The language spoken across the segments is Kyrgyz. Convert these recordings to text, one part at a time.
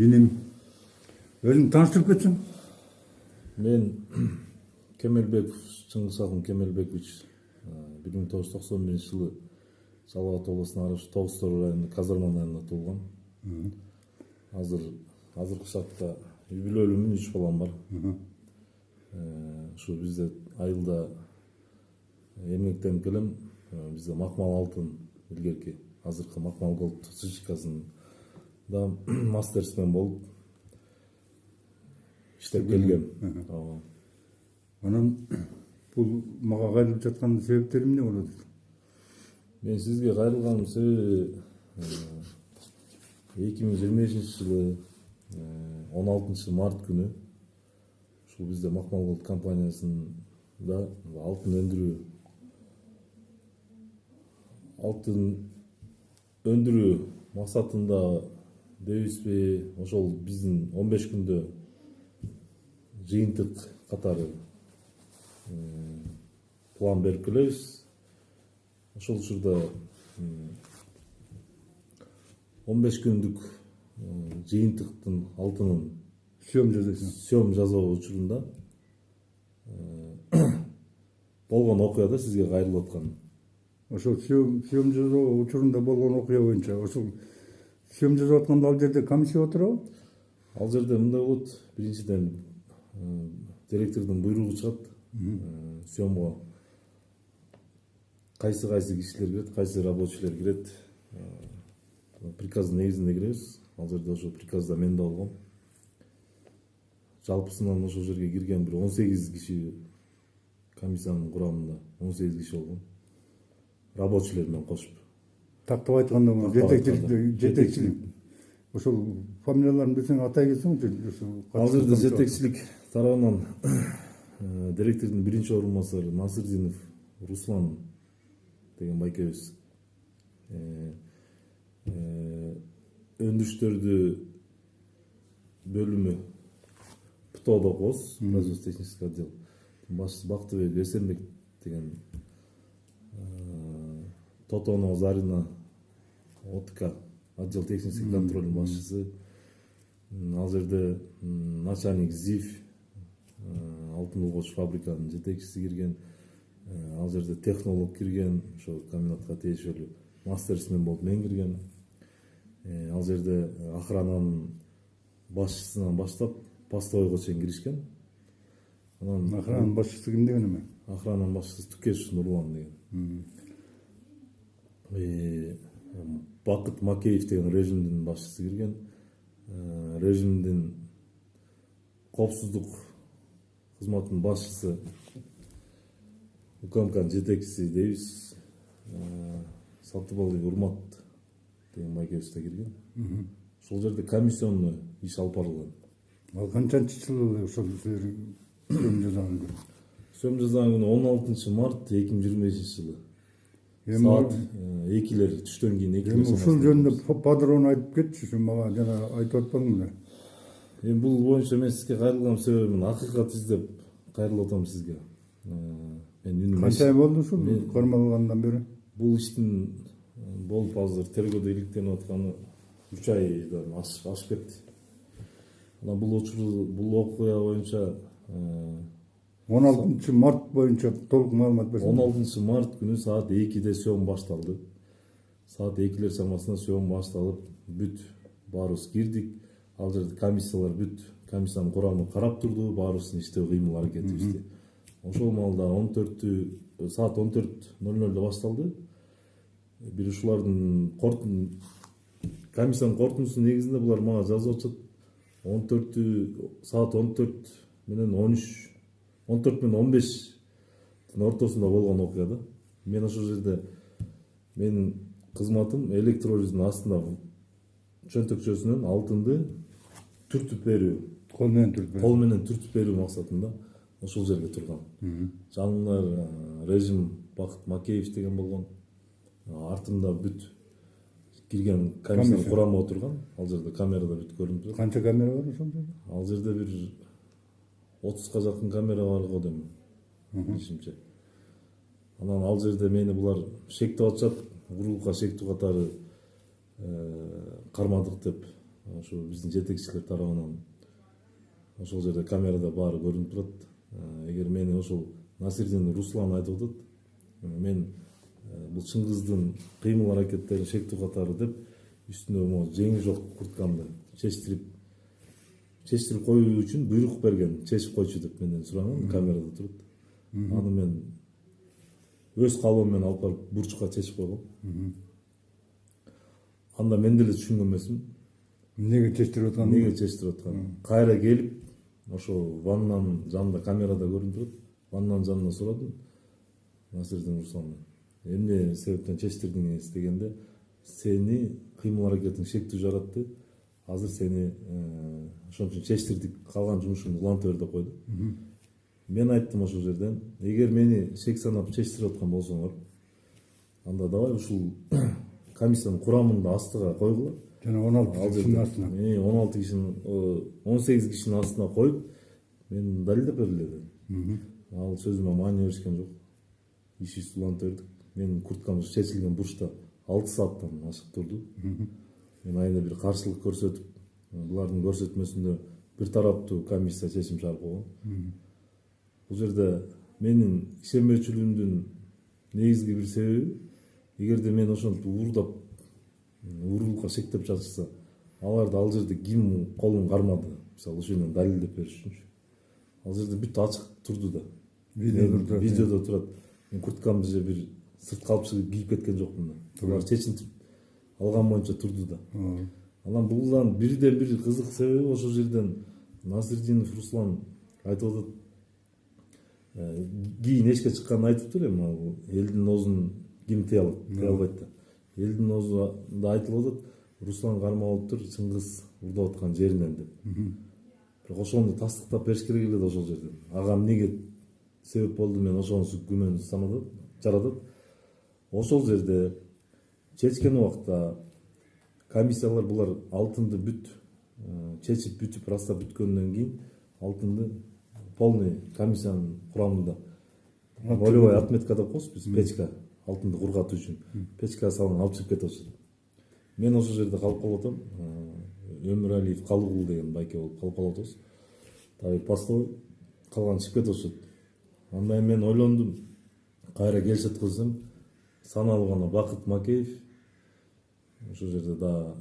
Benim özüm tanıştırıp ketsin. Мен Кемелбеков Чыңгыз Акын Кемелбекович 1991 жылы Жалал Абад облусунун Арыш Тогуз-Тор районунун Казарман айылында туулгам. Азыркы шартта үй бүлөлүүмүн, 3 балам бар. Ушу бизде айылда эмгектенип келем. Бизде Макмал алтын илгерки азыркы Макмал голд сертификасында мастерсмен болуп иштеп келгем. Анан бул мага кайрылып жаткан себептери эмне болот? Мен сизге кайрылганымдын себеби 2025 жылы 16 март күнү ушул бизде Макмал голд компаниясында алтын өндүрүү максатында дебизби, ошол биздин 15 күндө жыйынтык катары план берип келебиз. Ошол учурда 15 күндүк жыйынтыктын алтынын сөм жасоо учурунда болгон окуяда сизге кайрылып аткан. Ошол сөм жасоо учурунда болгон окуя боюнча ошол сөм жасап атканда ал жерде комиссия отурабы? Ал жерде мындай болот. Биринчиден директордун буйругу чыгат. Сөмгө кайсы кишилер кирет, кайсы рабочийлер кирет. Приказдын негизинде киребиз. Ал жерде ошо приказда мен да болгом. Жалпысынан ошол жерге кирген бир 18 киши комиссиянын курамында 18 киши болгон. Рабочийлер менен кошуп. Тактап айтканда жетекчилик. Ошол фамилияларын билсең атай кетсең. Ал жерде жетекчилик тарабынан директордун биринчи орун басары Насырдинов Руслан деген байкебиз. Өндүрүштөрдү бөлүмү ПТОдо коз, производство технический отдел. Башчысы Бактыбек Эсенбек деген Тотоно Зарина ОТК отдел технический контролдун башчысы. Ал жерде начальник ЗИФ алтын улгоч фабриканын жетекчиси кирген. Ал жерде технолог кирген, ошо комбинатка тиешелүү мастерсмен болуп мен кирген. Ал жерде охрананын башчысынан баштап постойго чейин киришкен. Анан охрананын башчысы ким деген эме? Охрананын башчысы Түкеш Нурлан деген. Бакыт Макеев деген режимдин башчысы кирген. Режимдин коопсуздук кызматынын башчысы УКМКнын жетекчиси дейбиз. Сатыбалдык Урмат деген байкебиз да кирген. Ошол жерде комиссионный иш алып барылган. Ал канчанчы жылы ошол сөм жасаган күнү? Сөм жасаган күнү 16 март 2025 жылы. Саат 2-лер түштөн кийин 2-лер. Ушул жөнүндө подробно айтып кетчи, мага жана айтып атпадыңбы? Бул боюнча мен сизге кайрылган себебим акыйкат издеп кайрылып атам сизге. Канча ай болду ушул кармалгандан бери? Бул иштин болуп азыр тергөөдө иликтенип атканы 3 айдан ашып кетти. Анан бул окуя боюнча 16 март боюнча толук маалымат берсең. 16 март күнү саат 2-де сөм башталды. Саат 2-лер чамасында сөм башталып, бүт баарыбыз кирдик. Ал жерде комиссиялар бүт комиссиянын курамы карап турду, баарыбыздын иштөө кыймыл аракетибизди. Ошол маалда саат 14:00 башталды. Бир ушулардын комиссиянын корутундусунун негизинде булар мага жазып атышат. Саат 14 менен 13, 14 менен 15 ортосунда болгон окуяда. Мен ошол жерде менин кызматым электролиздин астында чөнтөкчөсүнөн алтынды түртүп берүү, кол менен түртүп берүү максатында ошол жерге турган. Жанымда режим Бакыт Макеев деген болгон. Артымда бүт кирген комиссиянын курамы отурган. Ал жерде камерада бүт көрүнүп турат. Канча камера бар ошол жерде? Ал жерде бир 30га жакын камера бар го дейм. Бишимче. Анан ал жерде мени булар шектеп атышат. Уругга шектүү катары кармадык деп ошо биздин жетекчилер тарабынан ошол жерде камерада баары көрүнүп турат. Эгер мени ошол Насирдин Руслан айтып атат, мен бул Чыңгыздын кыймыл аракеттерин шектүү катары деп үстүнө могу жеңи жок курткамды чечтирип коюу үчүн буйрук берген, чечип койчу деп менден сураган, камерада туруп. Аны мен өз калыбым менен алып барып бурчка чечип койгом. Анда мен деле түшүнгөн эмесмин. Неге чечтирип атканын. Кайра келип, ошо ваннанын жанында камерада көрүнүп турат. Ваннанын жанында сурадым. Насирдин Русландан. Эмне себептен чечтирдиңиз дегенде, сени кыймыл аракетиң шектүү жаратты. Азыр сени ошон үчүн чечтирдик, калган жумушуңду уланта бер деп койду. Мен айттым ошол жерден, эгер мени шек санап чечтирип аткан болсоңор, анда давай ушул комиссиянын курамында астыга койгула. Жана 16 кишинин астына. 16 кишинин, 18 кишинин астына коюп, мен далилдеп бергиле дедим. Ал сөзүмө маани беришкен жок. Ишибизди уланта бердик. Менин курткам чечилген бурчта 6 сааттан ашык турду. Мен айына бир каршылык көрсөтүп, булардын көрсөтмөсүндө бир тараптуу комиссия чечим чыгарып койгон. Бул жерде менин ишенбөөчүлүгүмдүн негизги бир себеби, эгерде мен ошентип уурулукка шектеп жатышса, аларды ал жерде ким колун кармады, мисалы ошол менен далилдеп бериш үчүнчү. Ал жерде бүт ачык турду да. Видеодо турат. Мен курткамды же бир сырткы алып чыгып кийип кеткен жокмун да. Булар чечинтип алган боюнча турду да. Анан булдан бирден бир кызык себеби, ошол жерден Насирдинов Руслан айтып атат, кийин эшикке чыкканын айтыптыр эми, ал элдин оозун ким тыя албайт да. Элдин оозунда айтылып атат, Руслан кармап алыптыр Чыңгыз урдап аткан жеринен деп. Бирок ошону тастыктап бериш керек эле да ошол жерден. Ага эмнеге себеп болду, мен ошонусу күмөн жаратат. Ошол жерде чечкен убакта комиссиялар булар алтынды бүт чечип бүтүп растап бүткөндөн кийин алтынды полный комиссиянын курамында нолевой отметка деп коебуз биз, печка, алтынды кургатуу үчүн печка салынып алып чыгып кетип атышат. Мен ошол жерде калып калып атам. Өмүралиев Калыгул деген байке болуп калып калып атабыз. Табир постовой калган чыгып кетип атышат. Андан кийин мен ойлондум, кайра келишет кылсам, саналуу гана Бакыт Макеев ошол жерде да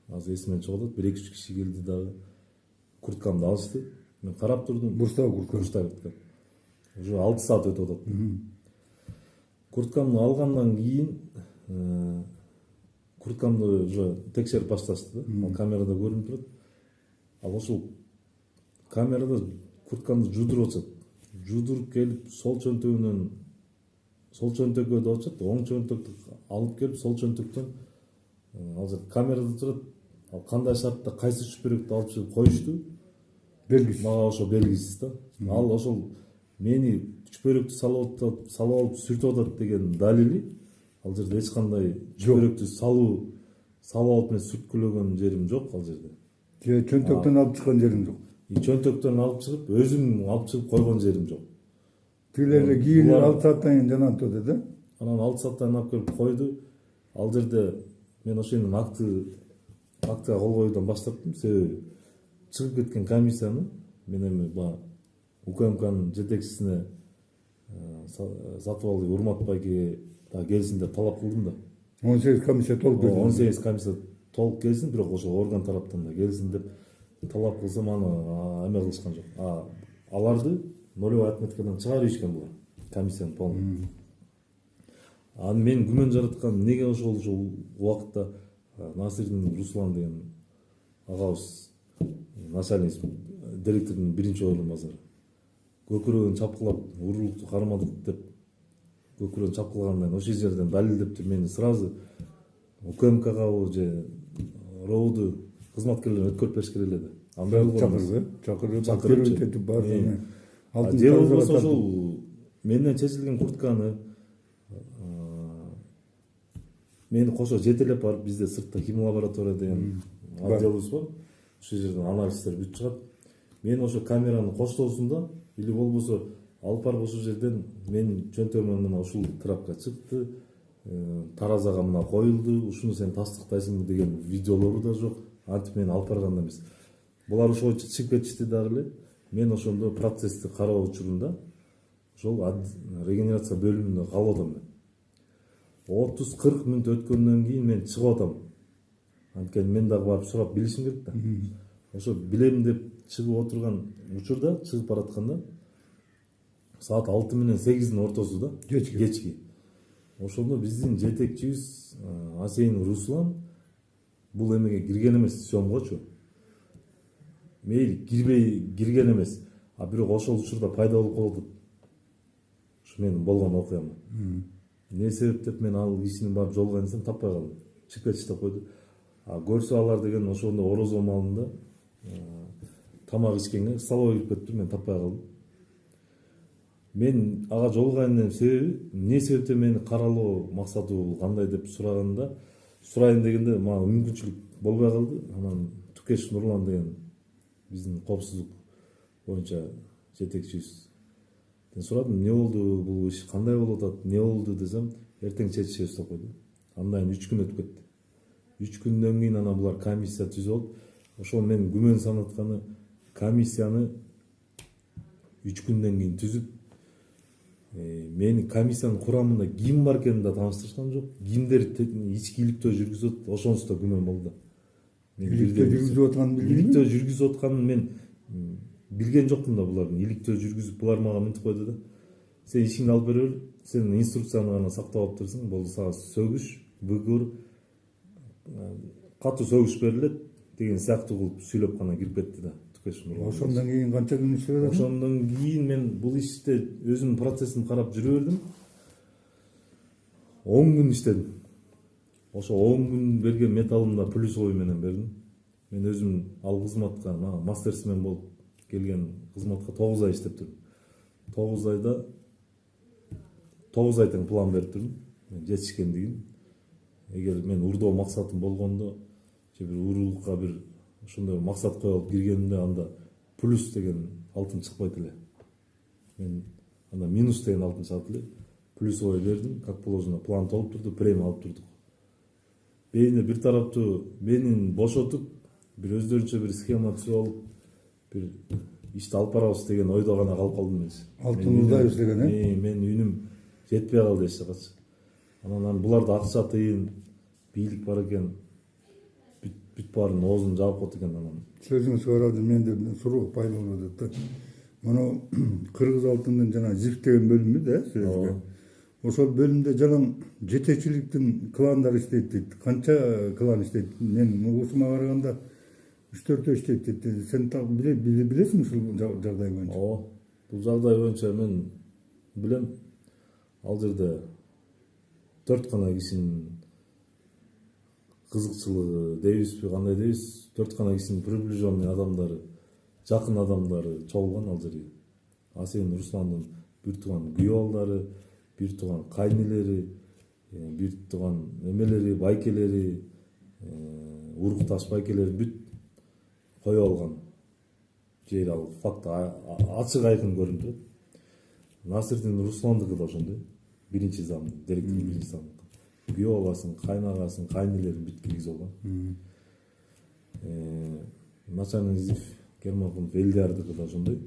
азыр эсимден чыгып атат, 1-2 киши келди дагы курткамды алышты. Мен карап турдум. Бурчтагы курткам. Уже 6 саат өтүп атат. Курткамды алгандан кийин курткамды уже текшерип башташты да. Ал камерада көрүнүп турат. Ал ошол камерада курткамды жудуруп атышат. Жудуруп келип сол чөнтөгүнөн сол чөнтөккө деп атышат, оң чөнтөктү алып келип сол чөнтөктөн ал жерде камерада турат. Ал кандай шартта кайсы чүпүрөктү алып чыгып коюшту белгисиз. Мага ошо белгисиз да. Ал ошол мени чүпүрөктү салып алып сүртүп атат деген далили ал жерде эч кандай чүпүрөктү салып алып мен сүрткүлөгөн жерим жок ал жерде. Же чөнтөктөн алып чыккан жерим жок. Чөнтөктөн алып чыгып өзүм алып чыгып койгон жерим жок. Тилерде кийин 6 сааттан кийин жанат өтөт да. Анан 6 сааттан алып келип койду. Ал жерде мен ошонун актыга кол коюудан баш тарттым. Себеби чыгып кеткен комиссияны мен эми баягы УКМКнын жетекчисине Сатыбалдиев Урмат байке да келсин деп талап кылдым да. 18 комиссия толук келди. 18 комиссия толук келсин, бирок ошол орган тараптан да келсин деп талап кылсам аны эме кылышкан жок. Аларды нолевой отметкадан чыгарып ийишкен булар, комиссиянын полный. Аны мен күмөн жараткан неге ошол убакытта Насирдин Руслан деген агабыз, начальник директордун биринчи орун басары, көкүрөгүн чапкылап уурулукту кармадык деп көкүрөгүн чапкылагандан ошол жерден далилдептир. Мени сразу УКМКга же РОУду кызматкерлерин өткөрүп бериш керек эле да. Андай чакырып баардыгын. Же болбосо ошол менден чечилген куртканы мени кошо жетелеп барып, бизде сыртта химия лаборатория деген отделибиз бар. Ошол жерден анализдер бүтүп чыгат. Мен ошо камеранын коштоосунда или болбосо алып барып ошол жерден менин чөнтөгүмөн мына ушул трапка чыкты, таразага мына коюлду, ушуну сен тастыктайсыңбы деген видеолору да жок, антип мени алып барганда эмес. Булар ошого чыгып кетишти дагы эле. Мен ошондо процессти кароо учурунда ошол регенерация бөлүмүндө калып атам мен. 30-40 мүнөт өткөндөн кийин мен чыгып атам. Анткени мен дагы барып сурап билишим керек да. Ошо билем деп чыгып отурган учурда, чыгып баратканда саат 6 менен 8-дин ортосу да, кечки. Ошондо биздин жетекчибиз Асейин Руслан бул эмеге кирген эмес, съемкочу. Мейли кирген эмес, а бирок ошол учурда пайда болуп калып. Ушу менин болгон окуям. Не себеп деп мен ал кишини барып жолугайын десем таппай калдым. Чыгып кетиштеп койду. А көрсө алар деген ошондо орозо маалында тамак ичкенге столовойго кирип кетиптир, мен таппай калдым. Мен ага жолугайын деген себеби, эмне себептен мени каралоо максаты кандай деп сурайын дегенде мага мүмкүнчүлүк болбой калды. Анан Тукеш Нурлан деген биздин коопсуздук боюнча жетекчибиз сурадым, эмне болду, бул иш кандай болуп атат, эмне болду десем, эртең чечишебиз деп койду. Андан 3 күн өтүп кетти. 3 күндөн кийин анан булар комиссия түзүп алып, ошол мен күмөн санатканы комиссияны 3 күндөн кийин түзүп, мени комиссиянын курамында ким бар экенин да тааныштырышкан жок. Кимдер ички иликтөө жүргүзөт, ошонусу да күмөн болду. Иликтөө жүргүзүп атканын билдиңби? Иликтөө жүргүзүп атканын мен билген жокмун да булардын иликтөө жүргүзүп, булар мага мынтип койду да. Сен ишиңди алып бере бер, сен инструкцияны гана сактап алыптырсың, болду сага сөгүш, выговор, катуу сөгүш берилет деген сыяктуу кылып сүйлөп гана кирип кетти да. Ошондон кийин канча күн иштеп бердиң? Ошондон кийин мен бул иште өзүмдүн процессин карап жүрө бердим. 10 күн иштедим. Ошо 10 күн берген металлымда плюсовой менен бердим. Мен өзүм ал кызматка, мастерсмен болуп келген кызматка 9 ай иштеп турдум. 9 айда 9 ай тең план берип турдум. Мен жетишкендигин. Эгер мен урдоо максатым болгондо, же бир уруулукка бир ошондой максат коюп алып киргенимде, анда плюс деген алтын чыкпайт эле. Мен анда минус деген алтын чыгат эле. Плюсовой бердим, как положено, план толуп турду, премия алып турдук. Бейни бир тараптуу менин бошотуп, бир өздөрүнчө бир схема түзүп алып, бир ишти алып барабыз деген ойдо гана калып калдым мен. Алтын уздайбыз деген, мен үнүм жетпей калды эч жакка. Анан буларда акча тыйын, бийлик бар экен. Бүт баарын оозун жаап коет экен анан. Сөзүңүз карады, менде суроо пайда болуп атат да. Мына Кыргыз алтындын жана ЗИФ деген бөлүмү да, сөзгө. Ошол бөлүмдө жана жетекчиликтин кландары иштейт дейт. Канча клан иштейт? Мен угушума караганда 3-4 иштейт дейт. Сен так билесиң ушул жагдай боюнча? Бул жагдай боюнча мен билем. Ал жерде 4 гана кишинин кызыкчылыгы дейбизби, кандай дейбиз, 4 гана кишинин приближенный адамдары, жакын адамдары чогулган ал жерге. Асейин Русландын бир тууган күйөө балдары, бир тууган кайнелери, бир тууган эмелери, байкелери, урукташ байкелери бүт коюп алган жери, ал факт ачык айкын көрүнүп турат. Насирдин Русландыкы да ошондой. Биринчи зам, директордун биринчи замы. Күйөө баласын, кайнагасын, кайнелерин бүт киргизип алган. Начальник ЗИФ Германкулов Элдиярдыкы да ошондой.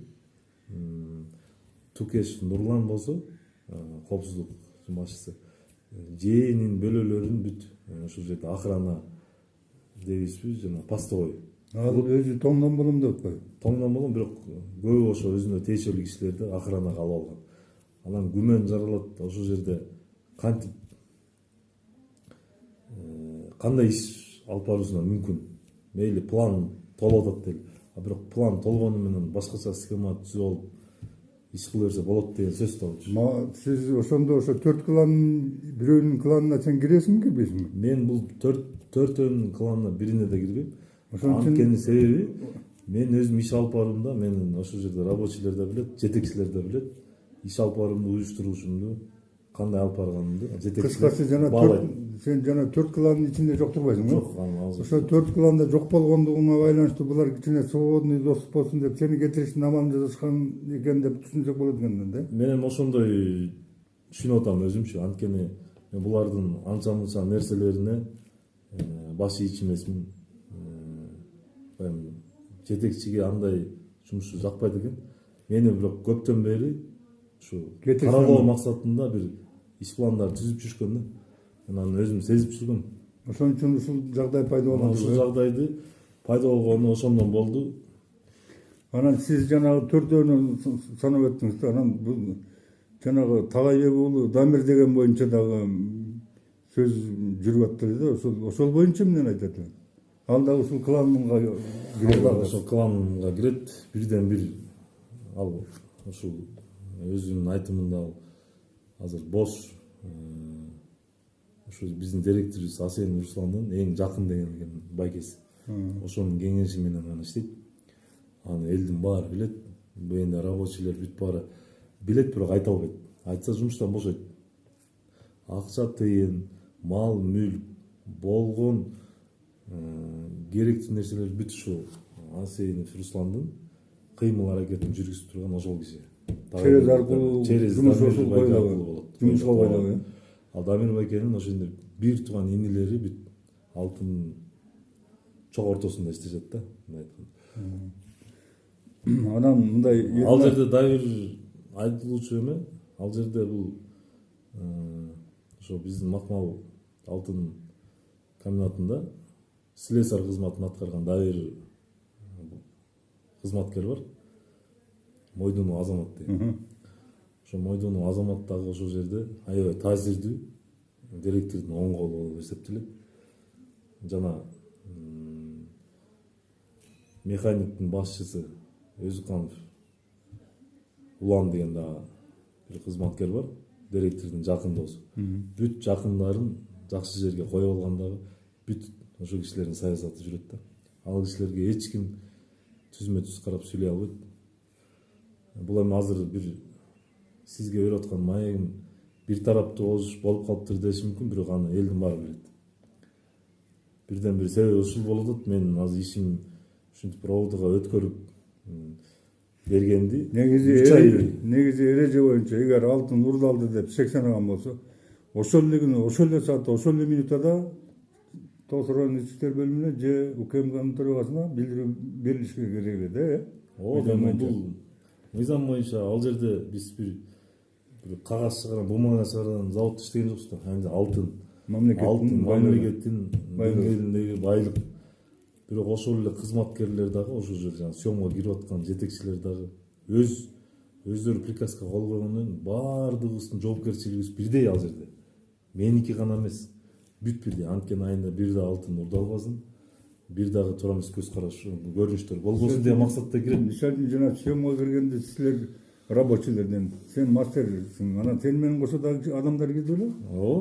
Тукеш Нурлан болсо, коопсуздук башчысы, жээнин бөлөлөрүн бүт ошол жерде охрана дейбизби, жана постовой. Ал өзү тоңдон болом деп атпайбы? Тоңдон болом, бирок көбү ошо өзүнө тиешелүү кишилерди охранага алып алган. Анан күмөн жаралат ошол жерде кантип кандай иш алып баруусуна мүмкүн. Мейли план толуп атат дейли. А бирок план толгону менен башкача схема түзүп алып иш кыла берсе болот деген сөз табылчу. Сиз ошондо ошо 4 клан бирөөнүн кланына сен киресиңби, кирбейсиңби? Мен бул 4 кланына бирине да кирбейм. Анткени себеби мен өзүм иш алып баруумда, менин ошол жерде рабочийлер да билет, жетекчилер да билет. Иш алып баруумду, уюштуруушумду, кандай алып барганымды жетекчилер. Кыскасы сен жана 4 кландын ичинде жок турбайсың, жок? Ошо 4 кланда жок болгондугуңа байланыштуу булар кичине свободный доступ болсун деп сени кетириштин амалын жасашкан экен деп түшүнсөк болот экен да. Мен ошондой түшүнүп атам өзүмчү. Анткени булардын анча мынча нерселерине баш ийчи эмесмин. эми жетекчиге андай жумушу жакпайт экен. Мени бирок көптөн бери ушу каралоо максатында бир иш пландар түзүп жүрүшкөн да. Мен аны өзүм сезип жүргөм. Ошон үчүн ушул жагдай пайда болгон. Ушул жагдайды пайда болгону ошондон болду. Анан сиз жанагы төртөөнү санап өттүңүз да. Анан бул жанагы Талайбек уулу Дамир деген боюнча дагы сөз жүрүп аттыр да. Ошол боюнча эмне айтат эле? Ал дагы ушул кланга кирет. Ошол кланга кирет. Бирден бир ал ушул өзүнүн айтымында ал азыр бош ушу биздин директорубуз Асен Русландын эң жакын деген байкеси. Ошонун кеңеши менен гана иштейт. Аны элдин баары билет. Бенде рабочийлер бүт баары билет, бирок айта албайт. Айтса жумуштан бошойт. Акча тыйын, мал, мүлк, болгон керектүү нерселер бүт ушул Асенов Русландын кыймыл аракетин жүргүзүп турган ошол киши. Через аркылуу жумуш ошол болот. Жумушка байланып. Ал Дамир байкенин ошондой бир тууган инилери бүт алтын чок ортосунда иштешет да, мындай айтканда. Анан мындай ал жерде дагы бир айтылуучу эме, ал жерде бул ошо биздин Макмал алтын комбинатында слесарь кызматын аткарган дагы бир кызматкер бар. Мойдунов Азамат деген. Ошо Мойдунов Азамат дагы ошол жерде аябай таасирдүү директордун оң колу болуп эсептелет. Жана механиктин башчысы Өзүканов Улан деген дагы бир кызматкер бар. Директордун жакын досу. Бүт жакындарын жакшы жерге коюп алгандагы бүт ошол кишилердин саясаты жүрөт да. Ал кишилерге эч ким түзмө түз карап сүйлөй албайт. Бул эми азыр бир сизге берип аткан маегим бир тараптуу болуп калыптыр деши мүмкүн, бирок аны элдин баары билет. Бирден бир себеби ушул болуп атат. Мен азыр ишим ушинтип проводуга өткөрүп бергенди. Негизи эреже боюнча эгер алтын урдалды деп шектенган болсо, ошол эле саатта, ошол эле минутада Тосуран ички бөлүмүнө же УКМКнын төрагасына билдирүү берилиши керек эле да. Бул мыйзам боюнча ал жерде биз бир кагаз чыгарган, бумага чыгарган заводто иштеген жокпуз да. Анде алтын мамлекеттин деңгээлиндеги байлык. Бирок ошол эле кызматкерлер дагы ошол жерде съемга кирип аткан жетекчилер дагы өздөрү приказга кол койгондон баардыгыбыздын жоопкерчилигибиз бирдей ал жерде. Меники гана эмес. Бүт бирдей. Анткени айында бир да алтын урдалбасын, бир дагы туура эмес көз караш көрүнүштөр болбосун деген максатта кирет. Мисалы үчүн жана съемга киргенде силер рабочийлерден сен мастерсиң, анан сен менен кошо дагы адамдар кирди беле?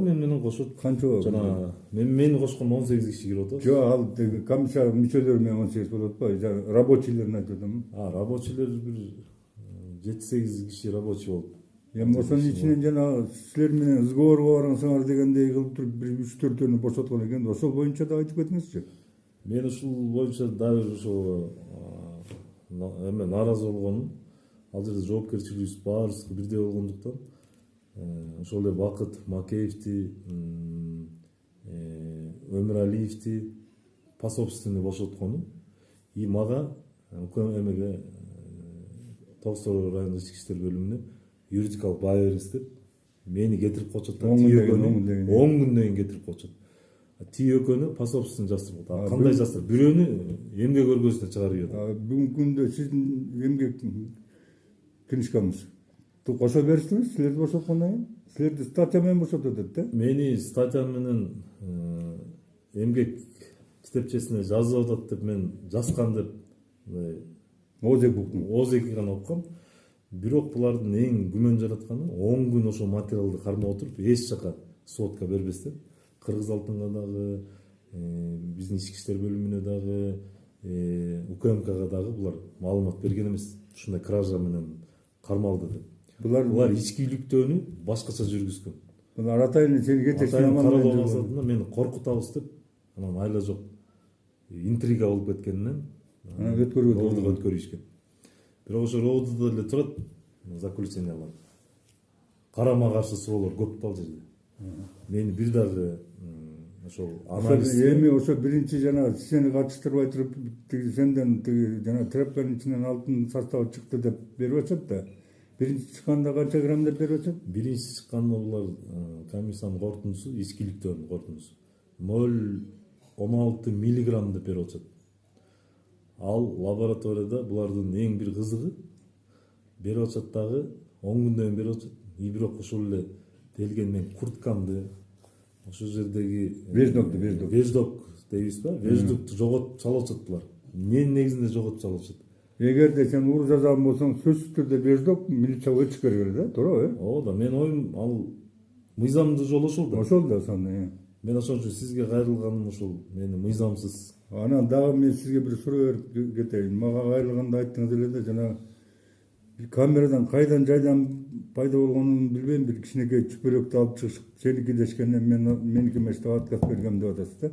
Мен менен кошот. Канча? Жана мени кошкон 18 киши кирип атат. Жок, ал комиссия мүчөлөрү менен 18 болуп атпайбы? Рабочийлерин айтып атам. Рабочийлер бир 7-8 киши рабочий болуп. Эми ошонун ичинен жана силер менен сговорго баргансыңар дегендей кылып туруп бир 3-4 бошоткон экен. Ошол боюнча да айтып кетиңизчи. Мен ушул боюнча дагы ошол эме нааразы болгонум. Ал жерде жоопкерчилигибиз баарыбызга бирдей болгондуктан ошол эле Бакыт Макеевди, Өмүралиевди по собственной бошоткону и мага эмеге Токтогул райондук ички иштер бөлүмүнө юридикалык баа бериңиз деп мени кетирип койчут. 10 күндөн кийин кетирип койчут. Тие экөөнү по собственной жаштырып коет. Кандай жаштырып? Бирөөнү эмгек өргөсүнө чыгарып ийет. Бүгүнкү күндө сиздин эмгек книжкаңыз кошо бериштиби? Силерди бошоткондон кийин? Силерди статья менен бошотот атат да? Мени статья менен эмгек китепчесине жазып атат деп мен жазган деп ооз-эки гана окугам. Бирок булардын эң күмөн жаратканы 10 күн ошол материалды кармап отуруп эч жака сводка бербестен Кыргыз алтынга дагы, биздин ички иштер бөлүмүнө дагы, УКМКга дагы булар маалымат берген эмес. Ушундай кража менен кармалды деп. Булар ичкиликтөөнү башкача жүргүзгөн. Булар атайын сени кетиришкен каралоо максатында мени коркутабыз деп, анан айла жок интрига болуп кеткенинен өткөрүшкөн. Бирок ошо ровдуда эле турат заключениялар. Карама каршы суроолор көп да ал жерде. Мени бир дагы ошол Ошо анализге эми ошо биринчи жана сени катыштырбай туруп тиги сенден тиги жана тряпканын ичинен алтын составы чыкты деп берип атышат да. Биринчи чыкканда канча грамм деп берип атышат? биринчи чыкканда булар комиссиянын корутундусу искиликтөрдүн корутундусу 0,16 миллиграмм деп берип атышат. Ал лабораторияда булардын эң бир кызыгы берип атышат дагы 10 күндөн кийин берип атышат. И бирок ошол эле делген мен курткамды ошол жердеги веждок дейбизби? Веждокту жоготуп салып атышат булар. Эмненин негизинде жоготуп салып атышат? Эгерде сен ур жазган болсоң сөзсүз түрдө веждок милицияга чыгып керек да, туурабы? Ооба, мен оюм ал мыйзамдуу жол ошол да. Ошол да сонун. Мен ошон үчүн сизге кайрылганым ошол мени мыйзамсыз. Анан дагы мен сизге бир суроо берип кетейин. Мага кайрылганда айттыңыз эле да, жана камерадан кайдан жайдан пайда болгонун билбейм, бир кичинекей чүпөрөктү алып чыгышып, сеники дешкенден меники эмес деп отказ бергем деп атасыз да.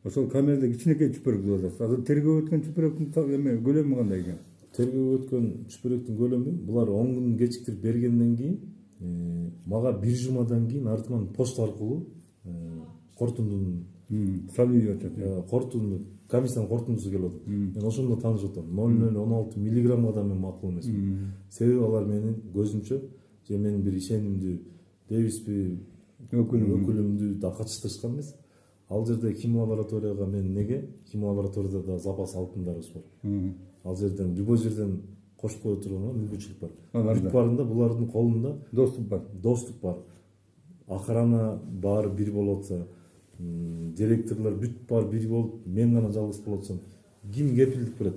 Ошол камерада кичинекей чүпөрөк деп атасыз. Азыр тергөө өткөн чүпөрөктүн эме көлөмү кандай экен? Тергөө өткөн чүпөрөктүн көлөмү булар 10 күн кечиктирип бергенден кийин мага бир жумадан кийин артынан почта аркылуу кортундун Салуу атат. кортунду комиссиянын кортундусу келип атат. Мен ошондо таанышып атам. 0,16 миллиграммга да мен макул эмесмин. Себеби алар менин көзүмчө же менин бир ишенимдүү дейбизби өкүлүмдү да катыштырышкан эмес. Ал жерде хим лабораторияга мен неге? Хим лабораторияда да запас алтындарыбыз бар. Ал жерден любой жерден кошуп кое турганга мүмкүнчүлүк бар. Бүт баарында булардын колунда доступ бар. Охрана баары бир болуп атса, директорлор бүт баары бир болуп, мен гана жалгыз болуп атсам, ким кепилдик берет?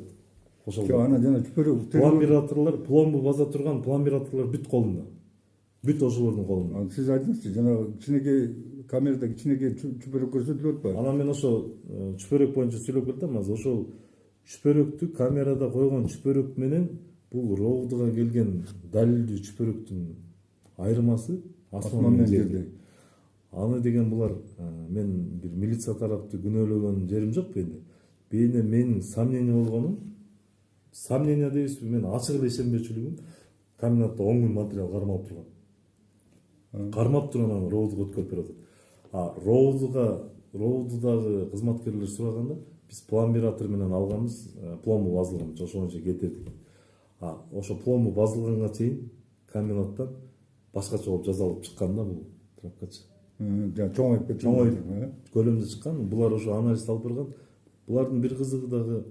Ошол ана жана чүпөрөк пломбираторлор, пломбу база турган пломбираторлор бүт колунда. Бүт ошолордун колунда. Сиз айтыңызчы, жана кичинекей камерада кичинекей чүпөрөк көрсөтүлүп атпайбы? Анан мен ошо чүпөрөк боюнча сүйлөп келдим азыр. Ошол чүпөрөктү камерада койгон чүпөрөк менен бул ровдуга келген далилдүү чүпөрөктүн айырмасы асман менен жердей. Аны деген булар мен бир милиция тараптуу күнөөлөгөн жерим жок бенде. Бейне менин сомнение болгонум, сомнение дейбизби, мен ачык эле ишенбөөчүлүгүм комбинатта 10 күн материал кармалып турган. Кармап туруп анан ровдуга өткөрүп берип атат. Ровдудагы кызматкерлер сураганда биз пломбиратор менен алганбыз, пломбу базылган, ошондо кетирдик. Ошо пломбу базылганга чейин комбинаттан башкача болуп жазалып чыккан да бул трапкачы. Чоңоюп кетти. Чоңоюп көлөмдө чыккан. Булар ошо анализ алып барган. Булардын бир кызыгы дагы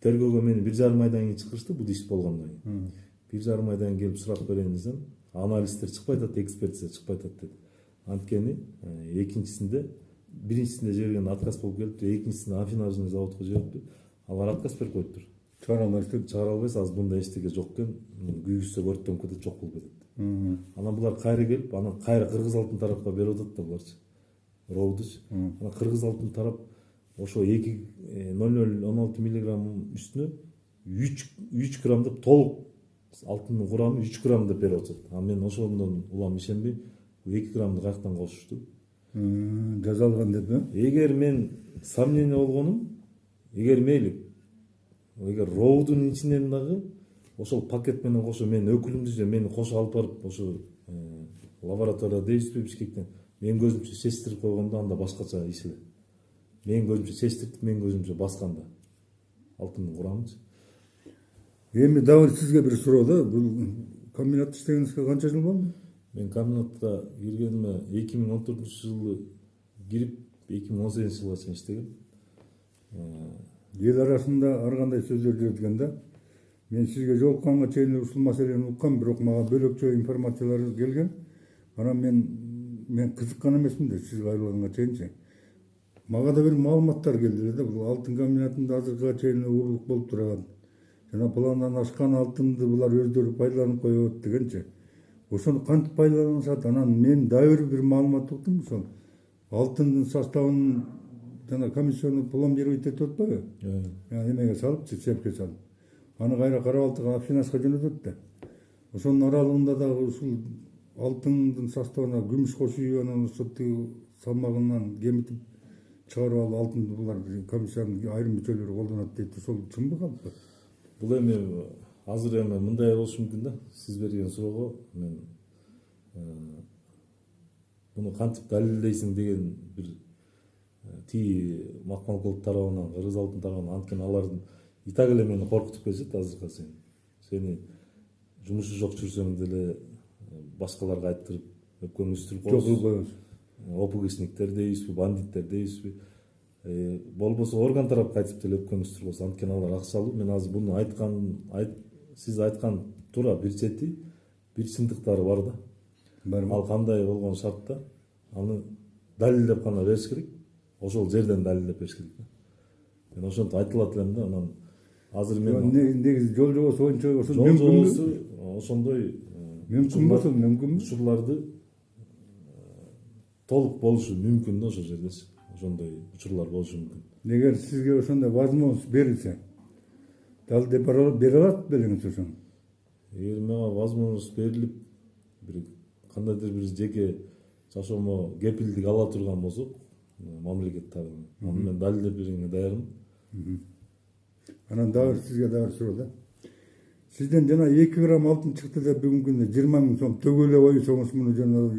тергөөгө мени 1,5 айдан кийин чакырышты, бул иш болгондон кийин. 1,5 айдан келип сурак берейин десем, анализдер чыкпай атат, экспертиза чыкпай атат деди. Анткени экинчисинде, биринчисинде жиберген отказ болуп келиптир, экинчисинде афинажный заводко жибериптир. Алар отказ берип коюптур. Чыгара албайсыз, азыр мындай эчтеке жок экен, күйгүзсө өрттөнүп кетет, жок болуп кетет. Анан булар кайра келип, анан кайра кыргыз алтын тарапка берип атат да буларчы. Ровдучу. Анан кыргыз алтын тарап ошо 0,16 миллиграмм үстүнө 3 грамм деп толук алтындын курамы 3 грамм деп берип атат. Мен ошондон улам ишенбей 2 граммды каяктан кошушту. Жазалган депи? Эгер мен сомнение болгонум, мейли, эгер ровдун ичинен дагы ошол пакет менен кошо мен өкүлүмдү же мени кошо алып барып ошо лаборатория дейбизби Бишкектен мен көзүмчө чечтирип койгондо анда башкача иш эле. Мен көзүмчө чечтиртип, мен көзүмчө басканда алтындын курамычы. Эми дагы сизге бир суроо да, бул комбинатта иштегениңизге канча жыл болду? Мен комбинатка киргениме 2014-жылы кирип 2018-жылга чейин иштегем. Эл арасында ар кандай сөздөр жүргөн да. Мен сизге жолукканга чейин ушул маселени уккам, бирок мага бөлөкчө информациялар келген. Анан мен кызыккан эмесмин да сиз кайрылганга чейинчи. Мага да бир маалыматтар келди да, бул алтын комбинатында азыркыга чейин уурулук болуп турат. Жана пландан ашкан алтынды булар өздөрү пайдаланып коет дегенчи. Ошону кантип пайдаланышат? Анан мен дагы бир маалымат уктум, ошол алтындын составын жана комиссиону пломбировать этип атпайбы? Эмеге салып, цепке салып. Аны кайра Карабалтыга афинажга жөнөтөт да. Ошонун аралыгында дагы ушул алтындын составына күмүш кошуп, анан ошол салмагынан кемитип чыгарып алып алтынды булар комиссиянын айрым мүчөлөрү колдонот дейт. Ошол чынбы калпы? Бул эми азыр эми мындай болушу мүмкүн да. Сиз берген суроого мен муну кантип далилдейсиң деген бир тиги Макмалкулов тарабынан, Кыргыз Алтын тарабынан, анткени алардын и так эле мени коркутуп келишет азыркыга сени жумушу жок жүрсөң деле башкаларга айттырып өпкөңдү үстүрүп Жок кылып коебуз. опугичниктер дейбизби, бандиттер дейбизби, болбосо орган тарап кайтып деле өпкөңдү үстүрүп коебуз, анткени алар акчалуу. Мен азыр буну сиз айткан туура бир чети, бир чындыктары бар да. Барбы? Ал кандай болгон шартта аны далилдеп гана бериш керек, ошол жерден далилдеп бериш керек. Мен ошентип айтылат элем да. Анан азыр мен Негизи жол жобосу боюнча ошол жол жобосу ошондой мүмкүн болсо мүмкүнбү? учурларды толук болушу мүмкүн да ошол жердечи. Ошондой учурлар болушу мүмкүн. Эгер сизге ошондой возможность берилсе, далилдеп бере алат белеңиз ошону? Эгер мага возможность берилип, бир кандайдыр бир жеке жашоомо кепилдик ала турган болсок, мамлекет тарабынан, аны мен далилдеп берүүгө даярмын. Анан дагы сизге дагы суроо да. Сизден жана 2 грамм алтын чыкты деп бүгүнкү күндө 20 000 сом төгүп эле коюңуз, муну жана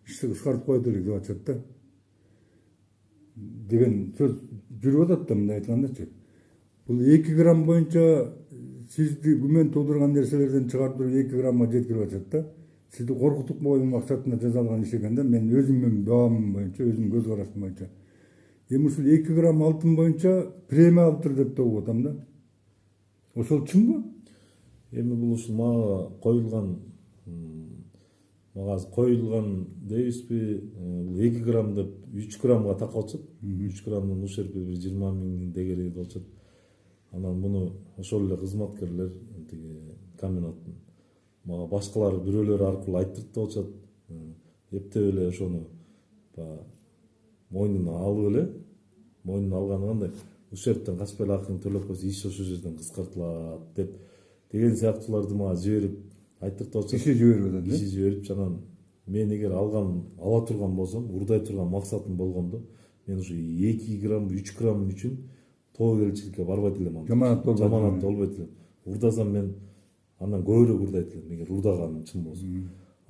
ишти кыскартып кое делик деп атышат да. Деген сөз жүрүп атат да, мындай айткандачы. Бул 2 грамм боюнча сизди күмөн туудурган нерселерден чыгартып 2 граммга жеткирип атышат да. Сизди коркутуп коюу максатында жасалган иш экен да. Мен өзүмдүн баамым боюнча, өзүмдүн көз карашым боюнча. Эми ушул 2 грамм алтын боюнча премия алыптыр деп угуп атам да. Ошол чынбы? Эми бул ушул мага коюлган дейбизби, 2 грамм деп 3 граммга такалчат. 3 граммдын ушерби бир 20 000 дегери болчут. Анан муну ошол эле кызматкерлер тиги комбинаттын мага башкалар бирөөлөр аркылуу айттырып болчот. Эптеп эле ошону мойнуна алып эле, мойнуна алганы кандай, ушерптен качпай эле акырын төлөп койсо иш ошол жерден кыскартылат деп деген сыяктууларды мага жиберип айттырып болчот. Киши жиберип атат, Киши жиберип, анан мен эгер ала турган болсом, урдай турган максатым болгондо, мен ушу 2 грамм, 3 грамм үчүн тоогелчиликке барбайт элем. Жаманат болбойт элем. Урдасам мен андан көбүрөөк урдайт элем, эгер урдаганым чын болсо.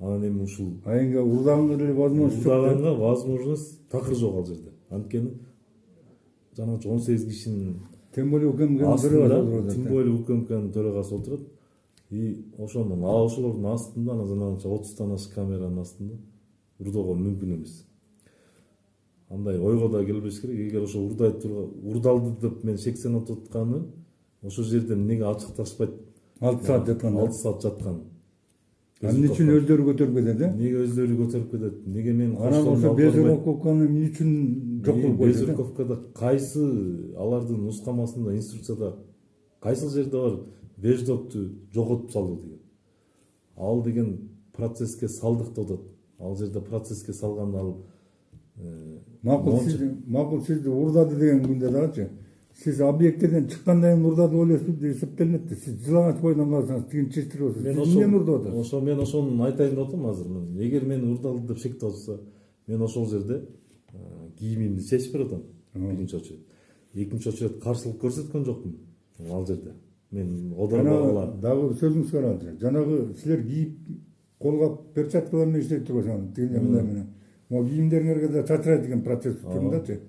Анан эми ушул айынга урдаганга деле возможность жок. урдаганга возможность такыр жок ал жерде. Анткени жанагыча 18 кишинин Тем более УКМКнын астында, тем более УКМКнын төрагасы отурат. И ошолордун астында, анан жанагыча 30тан ашык камеранын астында урдоого мүмкүн эмес. Андай ойго да келбеш керек. Эгер ошо урдалды деп мен шектенип атканы, ошол жерден эмнеге ачыкташпайт? 6 саат жаткан. 6 саат жаткан. Эмне үчүн өздөрү көтөрүп кетет, Эмнеге өздөрү көтөрүп кетет? Неге мен анан ошо Безруковканы эмне үчүн жок кылып коет? Безруковкада кайсы алардын нускамасында, инструкцияда кайсыл жерде бар Беждокту жоготуп салуу деген. Ал деген процесске салдык деп атат. Ал жерде процесске салганда ал макул сизди урдады деген күндө дагычы. Сиз объекттерден чыккандан кийин урдады ойлойсуз деп эсептелинет да. Сиз жылаңач бойдон калсаңыз тигин чечтирип атасыз. Сиз эмнени урдап атасыз? Мен ошону айтайын деп атам азыр. Эгер мени урдалды деп шектеп атса, мен ошол жерде кийимимди чечип берип атам. Биринчи очередь. Экинчи очередь каршылык көрсөткөн жокмун ал жерде. Мен одорбагыла дагы сөзүңүз караңызчы. Жанагы силер кийип колго перчаткалар менен иштеп тургансыңар. Тигине мындай менен. Могу кийимдериңерге да чачырайт деген процесс учурундачы.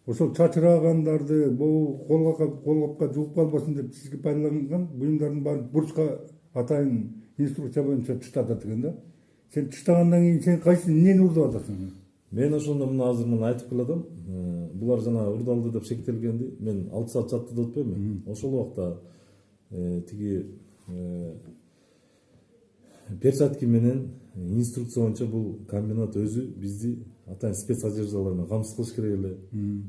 Ошол чачырагандарды бул колгопко жууп калбасын деп сизге пайдаланган буюмдардын баарын бурчка атайын инструкция боюнча тыштатат экен да. Сен тыштагандан кийин сен кайсы эмнени урдап атасың? Мен ошондо мына азыр мына айтып келатам. Булар жана урдалды деп шектелгенди мен 6 саат жатты деп атпаймынбы? Ошол убакта тиги перчатки менен инструкция боюнча бул комбинат өзү бизди атайын спец одеждалар менен камсыз кылыш керек эле.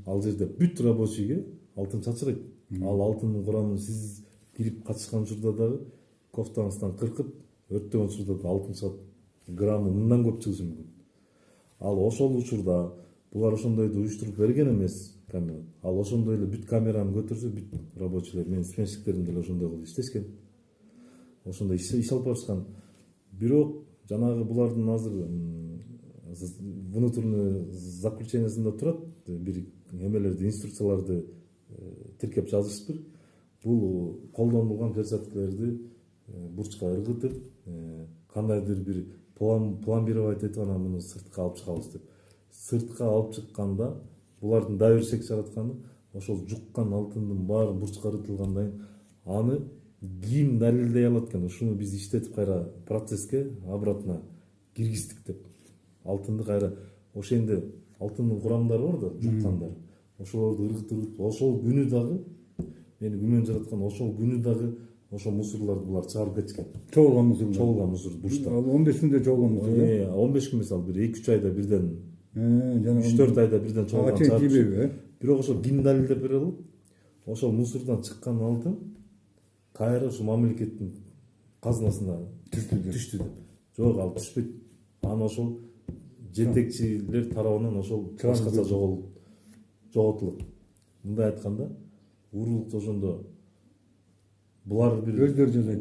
Ал жерде бүт рабочийге алтын чачырайт. Ал алтындын курамын сиз кирип катышкан учурда дагы кофтаңыздан кыркып, өрттөгөн учурда да алтын чыгат. Граммы мындан көп чыгышы мүмкүн. Ал ошол учурда булар ошондойду уюштуруп берген эмес комбинат. Ал ошондой эле бүт камераны көтөрсө, бүт рабочийлер, менин сменщиктерим деле ошондой кылып иштешкен. Ошондой иш алып барышкан. Бирок жанагы булардын азыр внутренний заключениясында турат, бир эмелерди, инструкцияларды тиркеп жазышыптыр. Бул колдонулган перчаткаларды бурчка ыргытып, кандайдыр бир пломбировать этип анан муну сыртка алып чыгабыз деп. Сыртка алып чыкканда булардын дайверсек жаратканы ошол жуккан алтындын баары бурчка ырытылгандан кийин аны ким далилдей алат экен, ушуну биз иштетип кайра процесске обратно киргиздик деп. Алтынды кайра ошенде алтындын курамдары бар да, жуккандар. Ошолорду ыргытып, ошол күнү дагы мени күмөн жараткан, ошол күнү дагы ошол мусорлорду булар чыгарып кетишкен. Чогулган мусор. Чогулган мусор бурчта. Ал 15 күндө чогулган мусор. 15 күн эмес, ал бир 2-3 айда бирден, Жана 3-4 айда бирден чогулган чыгарып. Бирок ошол ким далилдеп бере алат? Ошол мусордон чыккан алтын кайра ушул мамлекеттин казынасына түштү деп. Жок, ал түшпөйт. Аны ошол жетекчилер тарабынан ошол башкача жоготулат. Мындай айтканда, уурулук ошондо булар бир өздөрү жасайт.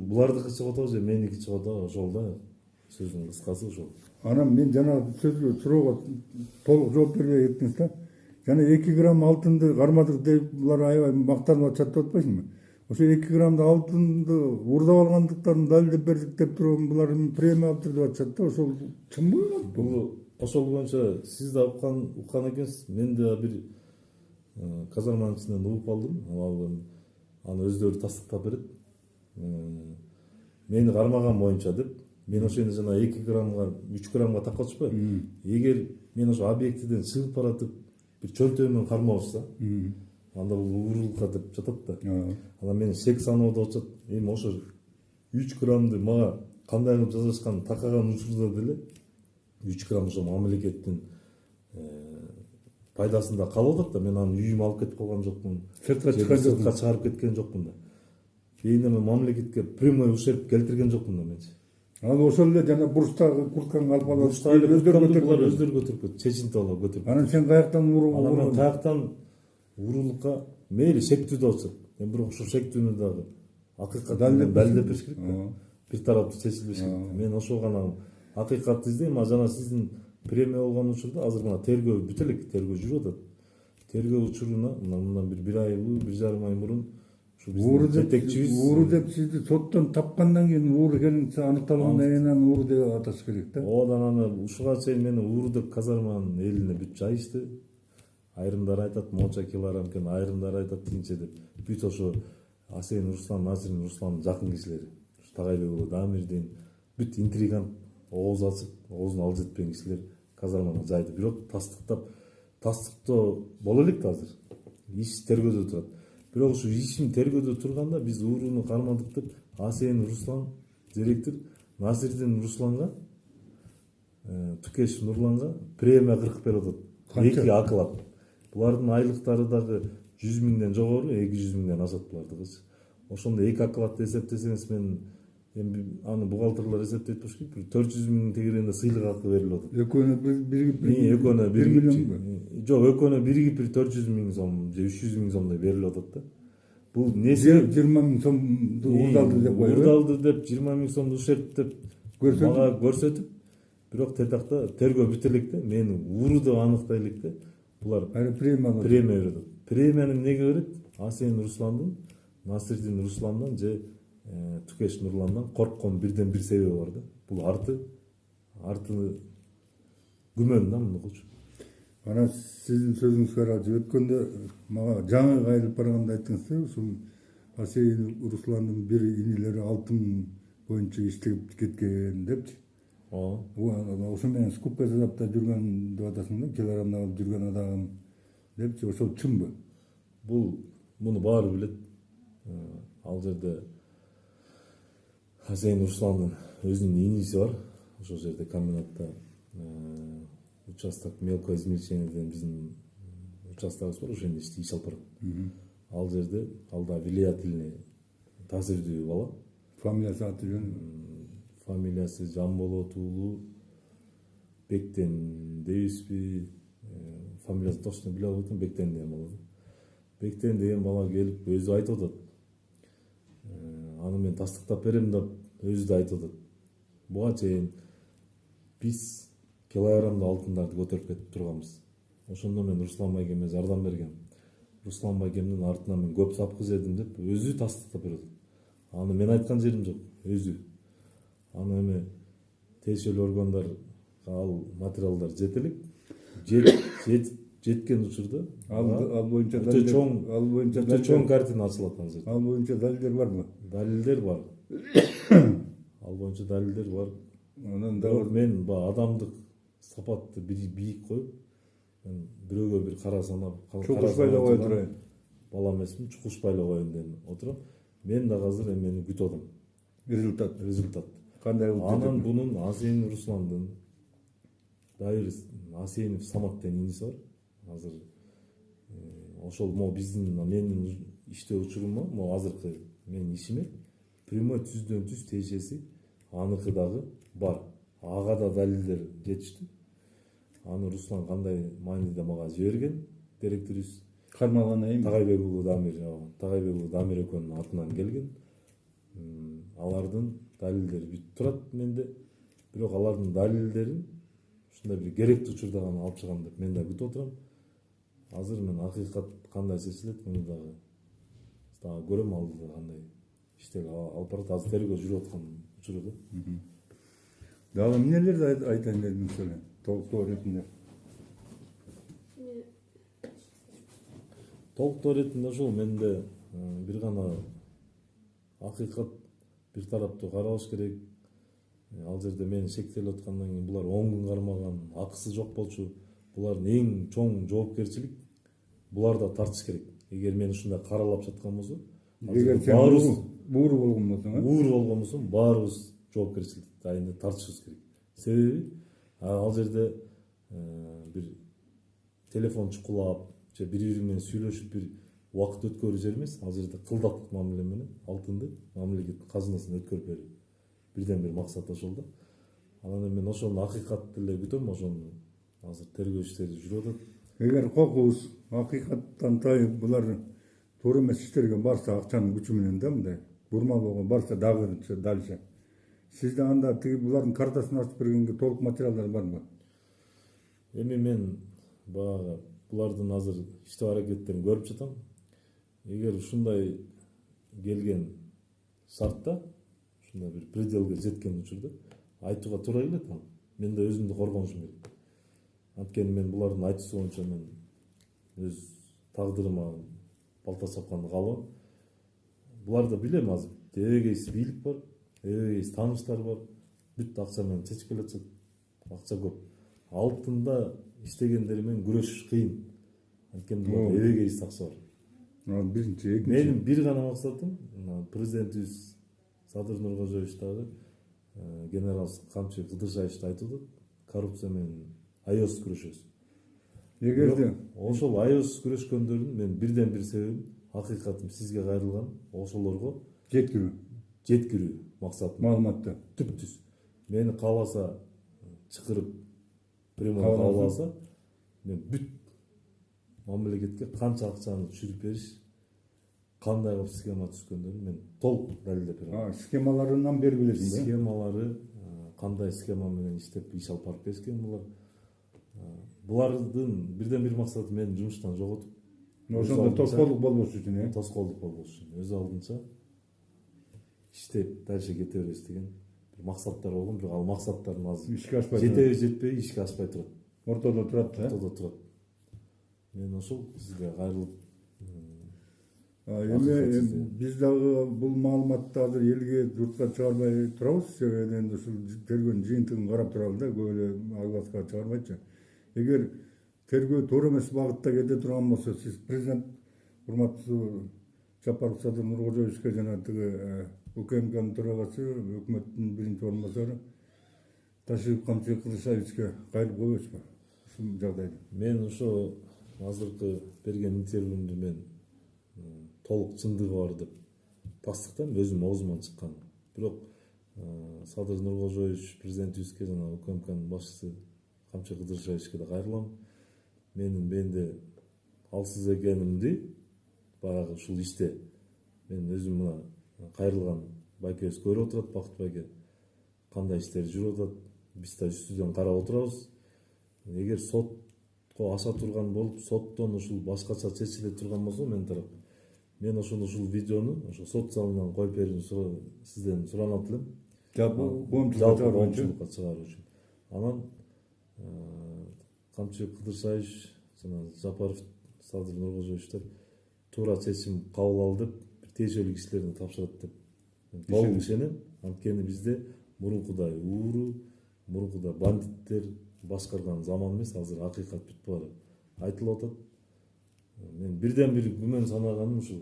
Булардыкы чыгып атабы же меники чыгып атабы, ошол да сөздүн кыскасы ошол. Анан мен жана суроого толук жооп бербей кеттиңиз да. Жана 2 грамм алтынды кармадык деп булар аябай мактанып атышат деп атпайсыңбы? Ошо 2 граммды алтынды уурдап алгандыктарын далилдеп бердик деп туруп булар премия алыптыр деп атышат да. Ошол чынбы? Бул ошол боюнча сиз да уккан экенсиз. Мен да бир казарманын ичинен угуп алдым. Аны өздөрү тастыктап берет. Мени кармаган боюнча деп. Мен ошондо жана 2 граммга, 3 граммга таккачпы. Эгер мен ошо объектиден чыгып баратып бир чөлтөө менен кармабашса, анда бул уурулукка деп жатат да. Анан мен шек саноодо очот. Эми ошо 3 граммды мага кандай кылып жазышкан такаган учурда деле 3 грамм ошо мамлекеттин пайдасында калып атат да. Мен аны үйүмө алып кетип калган жокмун. Сыртка чыгарып кеткен жокмун да. Бейинеме мамлекетке прямой ущерб келтирген жокмун да менчи. Ал ошол эле жана бурчтагы куртканга алып алып өздөрү көтөрүп кетти. Чечинтип алып көтөрүп. Анан сен каяктан уурулган? Анан мен каяктан уурулукка мейли шектүү да болсо. Мен бирок ошол шектүүнү дагы акыйкат менен далилдеп бериш керек да. Бир тараптуу чечилбеш керек. Мен ошол гана акыйкатты издейм. А жана сиздин премия болгон учурда азыр мына тергөө бүтө элек, тергөө жүрүп атат. Тергөө учуруна мындан бир айбы, 1,5 ай мурун ууру деп сизди соттон тапкандан кийин ууру экениңиз аныкталгандан кийин аны ууру деп аташ керек да. Оодан аны ушуга чейин мени ууру деп казарманын элине бүт жайышты. Айрымдар айтат монча килограмм экен, айрымдар айтат тинче деп. Бүт ошо Асейин Руслан, Насирин Русландын жакын кишилери. Тагайбек уулу Дамирдин бүт интригант, ооз ачык, оозуна ал жетпеген кишилер казармага жайды. Бирок тастыктоо боло элек да азыр. Иш тергөөдө турат. Бирок ушу ишин тергөөдө турганда биз ууруну кармадык деп Асейин Руслан директор, Насирдин Русланга, Тукеш Нурланга премия 40 берип атат. 2 оклад. Булардын айлыктары дагы 100 миңден жогору, 200 миңден ашат булардыкы. Ошондо 2 окладды эсептесеңиз, мен эми аны бухгалтерлер эсептейт болуш керек. 400 миң тегерегинде сыйлык акы берилип атат. Экөөнө биригип. Жок, экөөнө биригип бир 400 миң сом же 300 миң сомдой берилип атат да. Бул неси 20 миң сомду уурдалды деп коюп. Уурдалды деп 20 миң сомду ушерп деп мага көрсөтүп, бирок тетакта тергөө бүтө элек да, мени ууру деп аныктай элек да. Булар премия берет. Премияны эмнеге берет? Асейин Русландын, Насирдин Русландан же Тукеш Нурландан корккон бирден бир себеби бар да. Бул арты күмөн да муну кылчу. Анан сиздин сөзүңүзгө каражы өткөндө мага жаңы кайрылып барганда айттыңыз да, ушул Асейин Русландын бир инилери алтын боюнча иштеп кеткен депчи. Ошо менен скупка жасап да жүргөн деп атасың да, килограммда алып жүргөн адам депчи. Ошол чынбы? Муну баары билет. Ал жерде Асейин Русландын өзүнүн иниси бар. Ошол жерде комбинатта участок мелкое измельчениеден биздин участогубуз бар, ошондо иш алып барат. Ал жерде алда влиятельный таасирдүү бала. Фамилиясы аты жөнү? Фамилиясы Жанболот уулу Бектен дейбизби? Фамилиясын точно биле албайт элем, Бектен деген бала. Бектен деген бала келип өзү айтып атат. Аны мен тастыктап берем деп өзү да айтып атат. Буга чейин биз килограммда алтындарды көтөрүп кетип турганбыз. Ошондо мен Руслан байкеме жардам бергем. Руслан байкемдин артынан мен көп сапкы жедим деп өзү тастыктап берет. Аны мен айткан жерим жок, өзү. Аны эми тиешелүү органдар ал материалдар жетелик. жеткен учурда Ал боюнча өтө чоң ал боюнча өтө чоң картина ачылат азыр. ал боюнча далилдер барбы? Далилдер бар. Ал боюнча далилдер бар. Анан Бирок дагы мен баягы адамдык сапатты бийик коюп, мен бирөөгө бир кара санап, чукушпай кое турайын. бала эмесмин, чукушпайлы коеюн деп отурам. Мен дагы азыр эмени күтүп атам. Результат. Кандай Анан бунун Асенов Русландын, Дайыр Асенов Самат деген иниси бар. Азыр ошол биздин менин иштөө учурума, азыркы менин ишиме прямой түздөн түз тиешеси аныкы дагы бар. Ага да далилдер жетиштүү. Аны Руслан кандай мааниде мага жиберген директорубуз кармалган эми Тагайбек уулу Дамир экөөнүн атынан келген. Алардын далилдери бүтүп турат менде. Бирок алардын далилдерин ушундай бир керектүү учурда гана алып чыгам деп мен да күтүп отурам. Азыр мен акыйкат кандай чечилет, муну дагы көрөм, алдыда кандай иштер алып барат. Азыр тергөө жүрүп аткан учурда. дагы эмнелерди айтайын дедиң эле толуктоо иретинде? Толуктоо иретинде ошол менде бир гана акыйкат бир тараптуу каралыш керек. Ал жерде мен шектелип аткандан кийин булар 10 күн кармаган, акысы жок болчу. Булардын эң чоң жоопкерчилик буларда тартыш керек. Эгер мен ушундай каралап жаткан болсо, Эгер сен бууру болгон болсоң, баарыбыз жоопкерчиликти айында тартышыбыз керек. Себеби ал жерде бир телефон чукулап же бири менен сүйлөшүп бир убакыт өткөрүү жер эмес. Ал жерде кылдаттык мамиле менен алтынды мамлекеттин казынасына өткөрүп берүү. Бирден бир максат ошол да. Анан мен ошону акыйкатты эле күтөм. Ошону азыр тергөө иштери жүрүп атат. Эгер кокубуз акыйкаттан тайып булар туура эмес иштерге барса, акчанын күчү менен да мындай бурмалоого барса дагы дальше, сизде анда тиги булардын картасын ачып бергенге толук материалдар барбы? Эми мен баягы булардын азыр иштеп аракеттерин көрүп жатам. Эгер ушундай келген шартта, ушундай бир пределге жеткен учурда айтууга туура келет. Мен да өзүмдү коргонушум керек. Анткени мен булардын айтуусу боюнча мен өз тагдырыма балта чапканды каалабам. Буларда билем азыр эбегейсиз бийлик бар, эбегейсиз тааныштар бар. Бүт акча менен чечип келатышат. Акча көп. Алтында иштегендери менен күрөшүш кыйын. Анткени буларда эбегейсиз акча бар. Биринчи, экинчи. Менин бир гана максатым президентибиз Садыр Нуркожоевич дагы генерал Камчы Кыдыршаевич айтып атат, коррупция менен аёсуз күрөшөбүз. Эгерде ошол аёсуз күрөшкөндөрдүн мен бирден бир себебин акыйкатым сизге кайрылган, ошолорго жеткирүү максатым. Маалыматты түп-түз. Мени кааласа чакырып, прямой кааласа, мен бүт мамлекетке канча акчаны түшүрүп бериш, кандай кылып схема түзгөндөрүн мен толук далилдеп берем. Схемаларынан бери билесиң да? Схемалары кандай схема менен иштеп иш алып барып беришкен булар. Булардын бирден бир максаты мени жумуштан жоготуп, ошондо тоскоолдук болбош үчүн, тоскоолдук болбош үчүн өз алдынча иштеп дальше кете беребиз деген бир максаттар болгон. Бирок ал максаттардын азыр ишке ашпай жетеби жетпей ишке ашпай турат. Ортодо турат да? Ортодо турат. Мен ошол сизге кайрылып эми биз дагы бул маалыматты азыр элге журтка чыгарбай турабыз. Себеби энди ушул тергөөнүн жыйынтыгын карап туралы да, көп эле агласка чыгарбайчы. Эгер тергөө туура эмес багытта кете турган болсо, сиз президент урматтуу Жапаров Садыр Нуркожоевичке жана тиги УКМКнын төрагасы, өкмөттүн биринчи орун басары Ташиев Камчы Кыдыршаевичке кайрылып койбойсузбу ушул жагдайда? мен ошо азыркы берген интервьюмдү мен толук чындыгы бар деп тастыктайм, өзүм оозуман чыккан. Бирок Садыр Нуркожоевич президентибизге жана УКМКнын башчысы Камчы Кыдыршаевичке да кайрылам. Менин менде алсыз экенимди баягы ушул иште мен өзүм мына кайрылган байкебиз көрүп отурат, Бакыт байке кандай иштер жүрүп атат, биз да үстүдөн карап отурабыз. Эгер сотко аша турган болуп, соттон ушул башкача чечиле турган болсо, мен ушул видеону ошо сот залынан коюп берүүнү сизден суранат элем. Жалпы коомчулукка чыгаруу үчүн. Анан Камчы Кыдыршаевич жана Жапаров Садыр Нуркожоевичтер туура чечим кабыл алды деп бир тиешелүү кишилерди тапшырат деп толук ишенем. Анткени бизде мурункудай ууру, мурункудай бандиттер башкарган заман эмес, азыр акыйкат бүт баары айтылып атат. Мен бирден бир күмөн санаганым ушу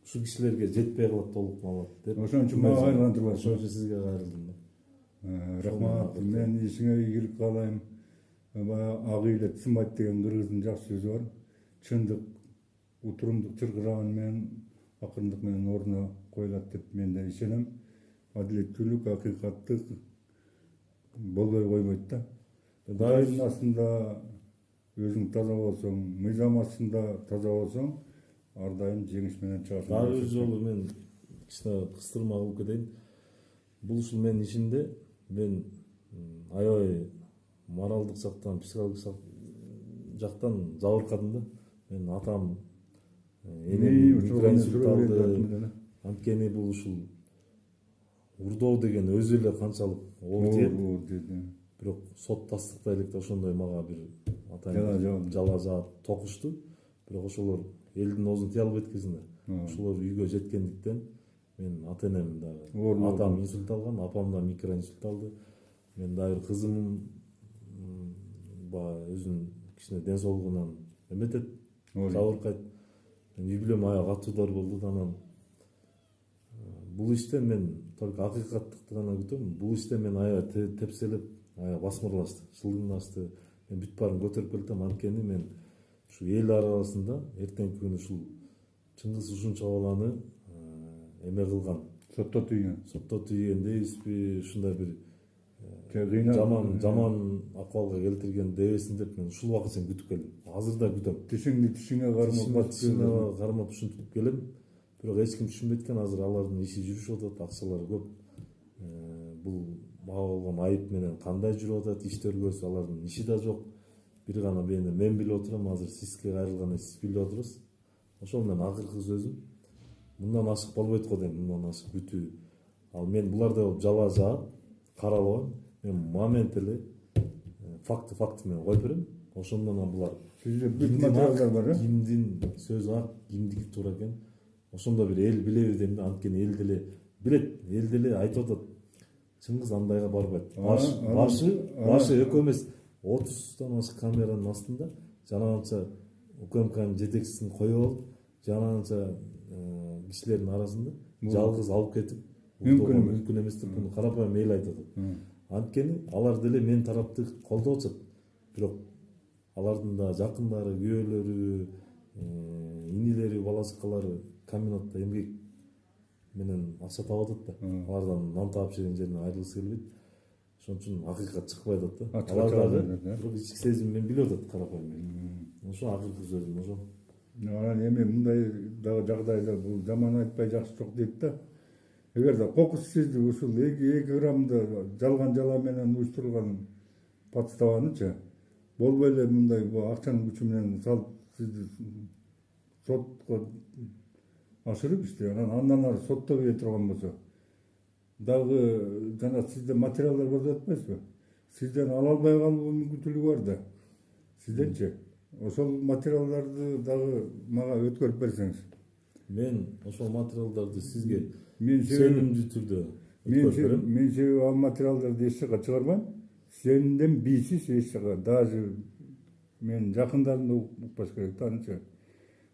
кишилерге жетпей калат толук маалымат деп. Ошон үчүн мага айландырып атат. Ошон үчүн сизге кайрылдым. Рахмат. Мен ишиңе ийгилик каалайм. Ак ыйлет сынбайт деген кыргыздын жакшы сөзү бар. Чындык, утурумдук чыркыраган менен акырындык менен ордуна коюлат деп мен да ишенем. Адилеттүүлүк, акыйкаттык болбой койбойт да. Дайым астында өзүң таза болсоң, мыйзам астында таза болсоң, ар дайым жеңиш менен чыгасың. Дагы бир жолу мен кичине кыстырма кылып кетейин. Бул ушул менин ишимде мен аябай моралдык жактан, психологик жактан жабыркадым да. Мен атам энем микроинсульт алды. Анткени бул ушул урдоо деген өзү эле канчалык оор тиет. Бирок сот тастыктай электе ошондой мага бир атайын жала жаап токушту. Бирок ошолор элдин оозун тыя албайт экенсиңер. Ошолор үйгө жеткендиктен мен ата энем дагы атам инсульт алган, апам да микроинсульт алды. Мен дагы бир кызым өзүнүн кичине ден соолугунан эметет, жабыркайт. Үй бүлөм аябай катуудар болду. Анан бул иште мен только акыйкаттыкты гана күтөм. Бул иште мен аябай тепселеп, аябай басмырлашты, шылыңдашты. Мен бүт баарын көтөрүп келдим. Анткени мен ушу эл арасында эртеңки күнү ушул Чыңгыз ушунча баланы эме кылган, соттотуу ийген дейбизби, ушундай бир жаман акыбалга келтирген дебесин деп мен ушул убакыт чейин күтүп келдим. Азыр да күтөм. Тишиңди тишиңе кармап ушинтип келем. Бирок эч ким түшүнбөйт экен. Азыр алардын иши жүрүшүп атат, акчалары көп. Бул мага болгон айып менен кандай жүрүп атат, иштөргөсү алардын иши да жок. Бир гана мен билип отурам, азыр сизге кайрылганын сиз билип отурсуз. Ошол менен акыркы сөзүм, мындан ашык болбойт го дейм, мындан ашык күтүү. Ал мен булардай болуп жала жаап каралбайм. Мен момент эле факты менен коюп берем. Ошондон анан булар сизде бүт материалдар бар, кимдин сөзү ак, кимдики туура экен. Ошондо бир эл билеби дейм да. Анткени эл деле билет, эл деле айтып атат. Чыңгыз андайга барбайт. Башы экөө эмес, 30тан ашык камеранын астында жанагынча УКМКнын жетекчисин коюп алып, жанагынча кишилердин арасында жалгыз алып кетип мүмкүн эмес деп муну карапайым эл айтып атат. Анткени алар деле мен тарапты колдоп атышат. Бирок алардын да жакындары, күйөөлөрү, инилери, бала чакалары комбинатта эмгек менен акча таап атат да. Алардан нан таап жеген жеринен айрылгысы келбейт. Ошон үчүн акыйкат чыкпай атат да. Алар дагы бирок ички сезим менен билип атат карапайым. Ошо акыркы сөзүм ошо. Анан эми мындай дагы жагдайда бул жаман айтпай жакшы жок дейт да. Эгерде кокус сизди ушул 2 граммды жалган жала менен уюштурулган подставанычы болбой эле мындай акчанын күчү менен салып сизди сотко ашырып ишти, андан ары соттобой турган болсо дагы жана сизде материалдар бар деп атпайсызбы? Сизден ала албай калуу мүмкүнчүлүгү бар да. Сизденчи? Ошол материалдарды дагы мага өткөрүп берсеңиз. Мен ошол материалдарды сизге сенимдүү түрдө өткөрүп берем. Мен себеби ал материалдарды эч жака чыгарбайм. Сенден бийсиз эч жака, даже мен жакындарымды укпаш керек да анча.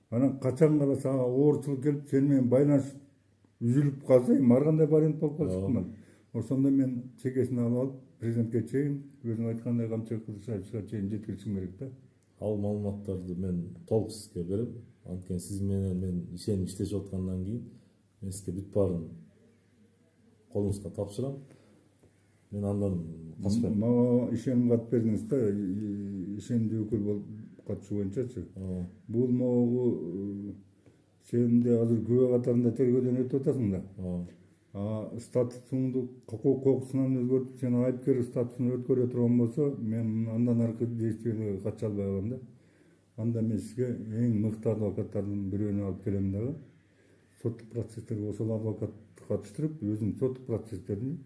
Анан качан гана сага оорчулук келип, сени менен байланыш үзүлүп калса, ар кандай вариант болуп калышы ыкмал. Ошондо мен чекесин алып, президентке чейин өзүң айткандай камчы кылышачка чейин жеткиришим керек да. Ал маалыматтарды мен толук сизге берем. Анткени сиз менен мен ишенип иштешип аткандан кийин мен сизге бүт баарын колуңузга тапшырам. Мен андан качпайм. Мага ишеним кат бердиңиз да, ишендүү өкүл болуп катышы боюнчачы. Бул могу сенде азыр күбө катарында тергөөдөн өтүп атасың да. Статусуңду кокусунан өзгөртүп, сен айыпкер статусун өткөрө турган болсо, мен андан аркы действияга катыша албай калам да. Анда мен сизге эң мыкты адвокаттардын бирөөнү алып келем дагы. Соттук процесстерге ошол адвокатты катыштырып, өзүнүн соттук процесстерине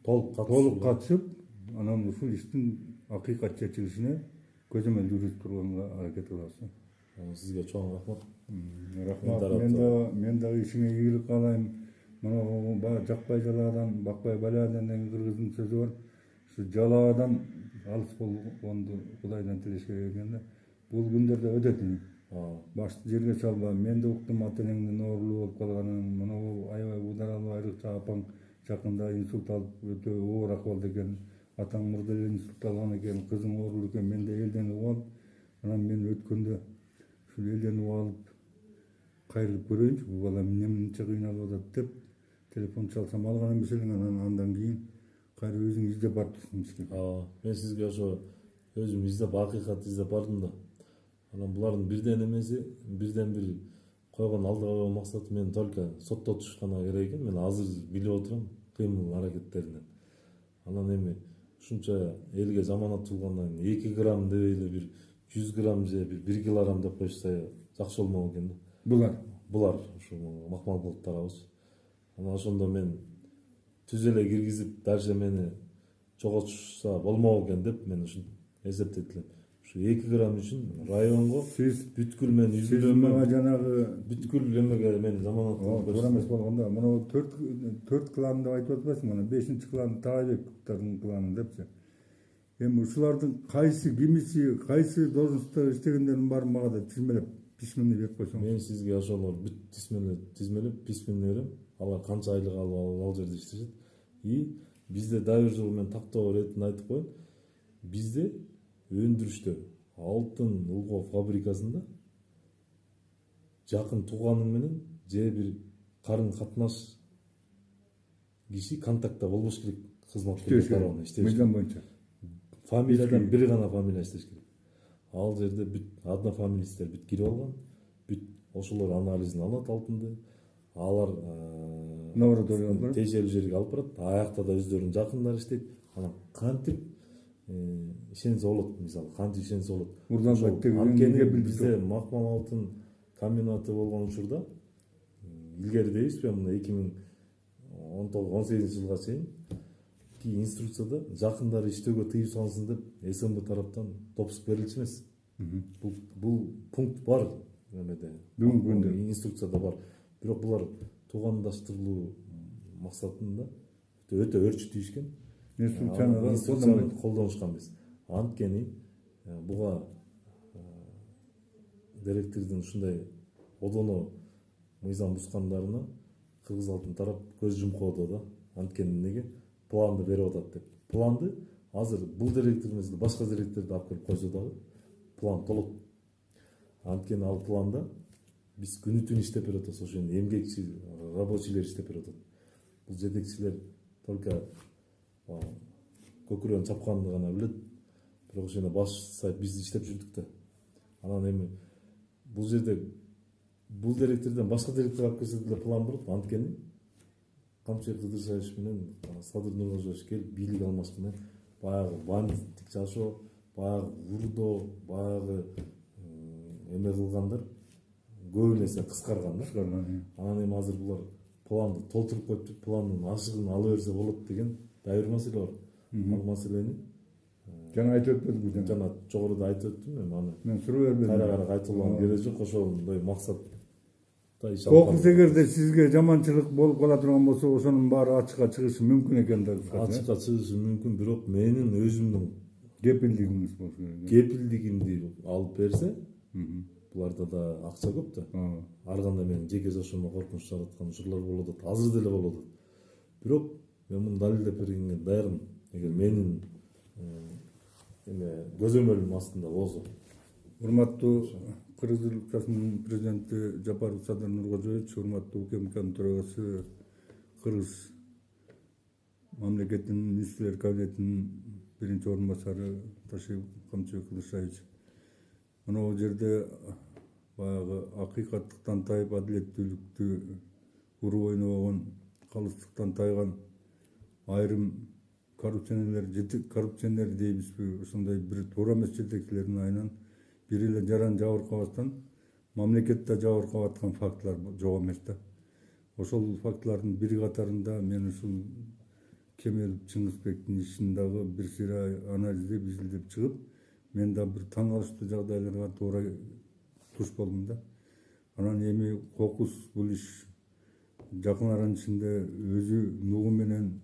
толук катышып, анан ушул иштин акыйкат чечилишине көзөмөл жүргүзүп турганга аракет кылабыз. Сизге чоң рахмат. Рахмат. тараптан. Мен дагы ишиңе ийгилик каалайм. Мына жакпай жалаадан бакпай балаадан деген кыргыздын сөзү бар. Ушу жалаадан алыс болгонду Кудайдан тилешке экен да. Бул күндөрдө өтөт. Башты жерге салба. Мен да уктум ата энеңдин оорулуу болуп калганын. Мына аябай ударалуу, айрыкча апаң жакында инсульт алып өтө оор акыбалда экен. Атаң мурда эле инсульт алган экен, кызың оорулуу экен. Мен да элден угуп, анан мен өткөндө ушул элден угуп кайрылып көрөйүнчү, бул бала эмнече кыйналып атат деп телефон чалсам алган эмес элең. Андан кийин кайра өзүң издеп барыпсың. Мен сизге ошо өзүм издеп, акыйкат издеп бардым да. Анан булардын бирден эмеси, бирден бир койгон алдыга койгон максаты мен только соттотуш гана керек экен. Мен азыр билип отурам кыймыл аракеттеринен. Анан эми ушунча элге жаман атылгандан 2 грамм деп эле бир 100 грамм же бир 1 килограмм деп койсо жакшы болмок экен да. Булар ушу макмал болуп тарабыз. Анан ошондо мен түз эле киргизип дальше мени жоготушса болмок экен деп мен ушинтип эсептейт элем. Ушу 2 грамм үчүн районго Сиз бүткүл мен мага жанагы бүткүл эмеге мен заманат туура эмес болгондо мына 4 клан деп айтып атпайсыңбы? Мына 5-чи клан Таабековдун кланы депчи. Эми ушулардын кайсы кимиси, кайсы должностто иштегендерин баарын мага да тизмелеп письменный берип койсоң. Мен сизге ошолор бүт тизмелеп письменный берем. Алар канча айлык алып ал жерде иштешет. И бизде дагы бир жолу мен тактоо иретин айтып коеюн. Бизде өндүрүштө алтын улгоо фабрикасында жакын тууганың менен же бир карын катнаш киши контактта болбош керек. Кызматкерлер тарабынан иштеш мыйзам боюнча. Фамилиядан бир гана фамилия иштеш керек. Ал жерде бүт однофамилистер бүт кирип алган. Бүт ошолор анализин алат алтынды. Алар лабораторияга тиешелүү жерге алып барат. Аякта да өздөрүнүн жакындары иштейт. Анан кантип ишенсе болот, мисалы кантип ишенсе болот. Анткени бизде макмал алтын комбинаты болгон учурда илгери дейбизби, мына 2018 жылга чейин инструкцияда жакындары иштөөгө тыюу салынсын деп СМБ тараптан допуск берилчү эмес. Бул пункт бар эмеде. Бүгүнкү күндө инструкцияда бар. Бирок булар туугандаштырылуу максатында өтө өрчү тийишкен. Инструкцияны колдонушкан эмес. Анткени буга директордун ушундай одоно мыйзам бускандарына Кыргыз алтын тарап көз жумкоодо да. Анткени эмнеге планды берип атат деп. Планды азыр бул директор эмес, башка директорду алып келип койсо дагы план толот. Анткени ал планда биз күнү түн иштеп бератабыз, ошо эмгекчи рабочийлер иштеп бератат. Бул жетекчилер только көкүрөгүн чапканды гана билет. Бирок ошондо баш сайып биз иштеп жүрдүк да. Анан эми бул жерде бул директордон башка директор алып келсе деле план болот. Анткени Камчыбек Кыдыршаевич менен Садыр Нуркожоевич келип бийлик алмашкан. Баягы бандиттик жашоо, баягы урдоо, баягы эме кылгандар көп нерсе кыскарган да. Анан эми азыр булар планды толтуруп коюп, пландын ашыгын ала берсе болот деген дагы бир маселе бар. Ал маселени жана айтып өтпөдүңбү? Жана жогоруда айтып өттүм эми аны. Мен суроо бербедим. Кайра кайталоого кереги жок, ошондой максат. Кокус эгерде сизге жаманчылык болуп кала турган болсо, ошонун баары ачыкка чыгышы мүмкүн экен да. Ачыкка чыгышы мүмкүн, бирок менин өзүмдүн кепилдигиңиз болсо керек. Кепилдигимди алып берсе, буларда да акча көп да. Ар кандай менин жеке жашоомо коркунуч жараткан учурлар болуп атат, азыр деле болуп атат. Бирок мен муну далилдеп бергенге даярмын. Эгер менин көзөмөлүм астында болсо. Урматтуу Кыргыз Республикасынын президенти Жапаров Садыр Нуркожоевич, урматтуу УКМКнын төрагасы, Кыргыз мамлекетинин министрлер кабинетинин биринчи орун басары Камчыбек Кыдыршаевич. Мына жерде баягы акыйкаттыктан тайып, адилеттүүлүктү уруу ойнобогон, калыстыктан тайган айрым коррупционер дейбизби, ошондой бир туура эмес жетекчилердин айынан бир эле жаран жабыркабастан мамлекетте жабыркап аткан фактылар жок эмес да. Ошол фактылардын бири катарында мен ушул Кемелов Чыңгызбектин ишин дагы бир сыйра анализдеп, изилдеп чыгып, мен да бир таң калыштуу жагдайларга туура туш болдум да. Анан эми кокус бул иш жакын аранын ичинде өзү нугу менен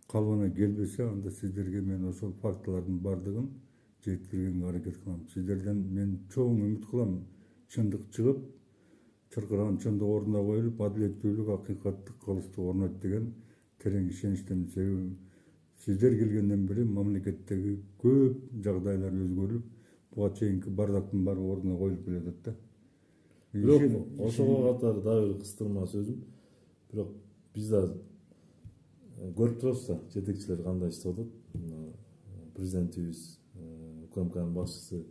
калыбына келбесе, анда сиздерге мен ошол фактылардын бардыгын жеткиргенге аракет кылам. Сиздерден мен чоң үмүт кылам. Чындык чыгып, чыркыраган чындык ордуна коюлуп, адилеттүүлүк, акыйкаттык, кылычтык орнойт деген терең ишеничтемин. Себеби сиздер келгенден бери мамлекеттеги көп жагдайлар өзгөрүп, буга чейинки бардактын баары ордуна коюлуп келатат да. Бирок ошого катары дагы бир кыстырма сөзүм. Бирок биз да көрүп турабыз да, жетекчилер кандай иштеп атат. Президентибиз, УКМКнын башчысы.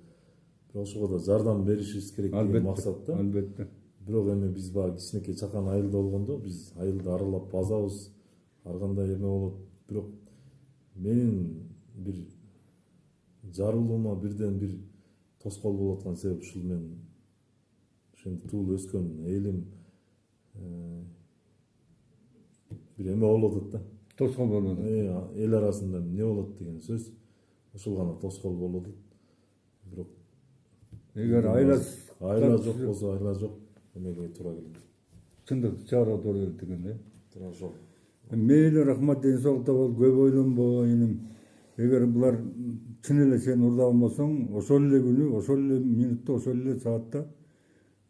Бирок ошого да жардам беришибиз керек деген максатта. Албетте. Бирок эми биз баягы кичинекей чакан айылда болгондо биз айылды аралап базабыз, ар кандай эме болот. Бирок менин бир жарылуума бирден бир тоскоол болуп аткан себеп ушул мен ошентип туулуп өскөн элим бир эме болуп атат да. Тоскоол болуп атат. Эл арасында эмне болот деген сөз ошол гана тоскоол болуп атат. Бирок Эгер айла жок болсо, айла жок эмеге туура келет. Чындыкты чыгарууга туура келет экен да. Туура ошол. Мейли, рахмат, ден соолукта бол, көп ойлонбо иним. Эгер булар чын эле сен урдаган болсоң, ошол эле күнү, ошол эле минутта, ошол эле саатта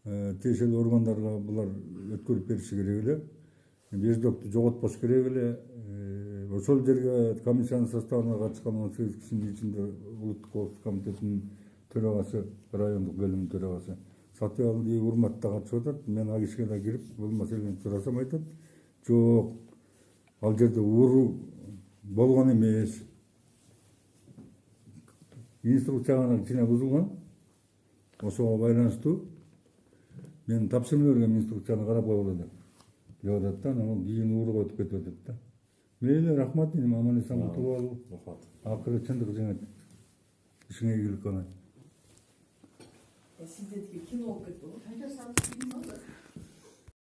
тиешелүү органдарга булар өткөрүп бериши керек эле. Бездокту жоготпош керек эле. Ошол жерге комиссиянын составына катышкан 18 кишинин ичинде улуттук коопсуздук комитетинин төрагасы, райондук бөлүмүнүн төрагасы Сатыбалди Урмат да катышып атат. Мен ал кишиге да кирип бул маселени сурасам айтат, жок, ал жерде ууруу болгон эмес. Инструкцияга кичине бузулган. Ошого байланыштуу мен тапшырма берген инструкцияны карап койгула деп атат да. Анан кийин ууруга өтүп кетип атат да. Мейли, рахмат, иним, аман эсен кутулуп ал. Рахмат. Акыры чындык жеңет. Ишиңе ийгилик каалайм. Sizdeki kim oldu?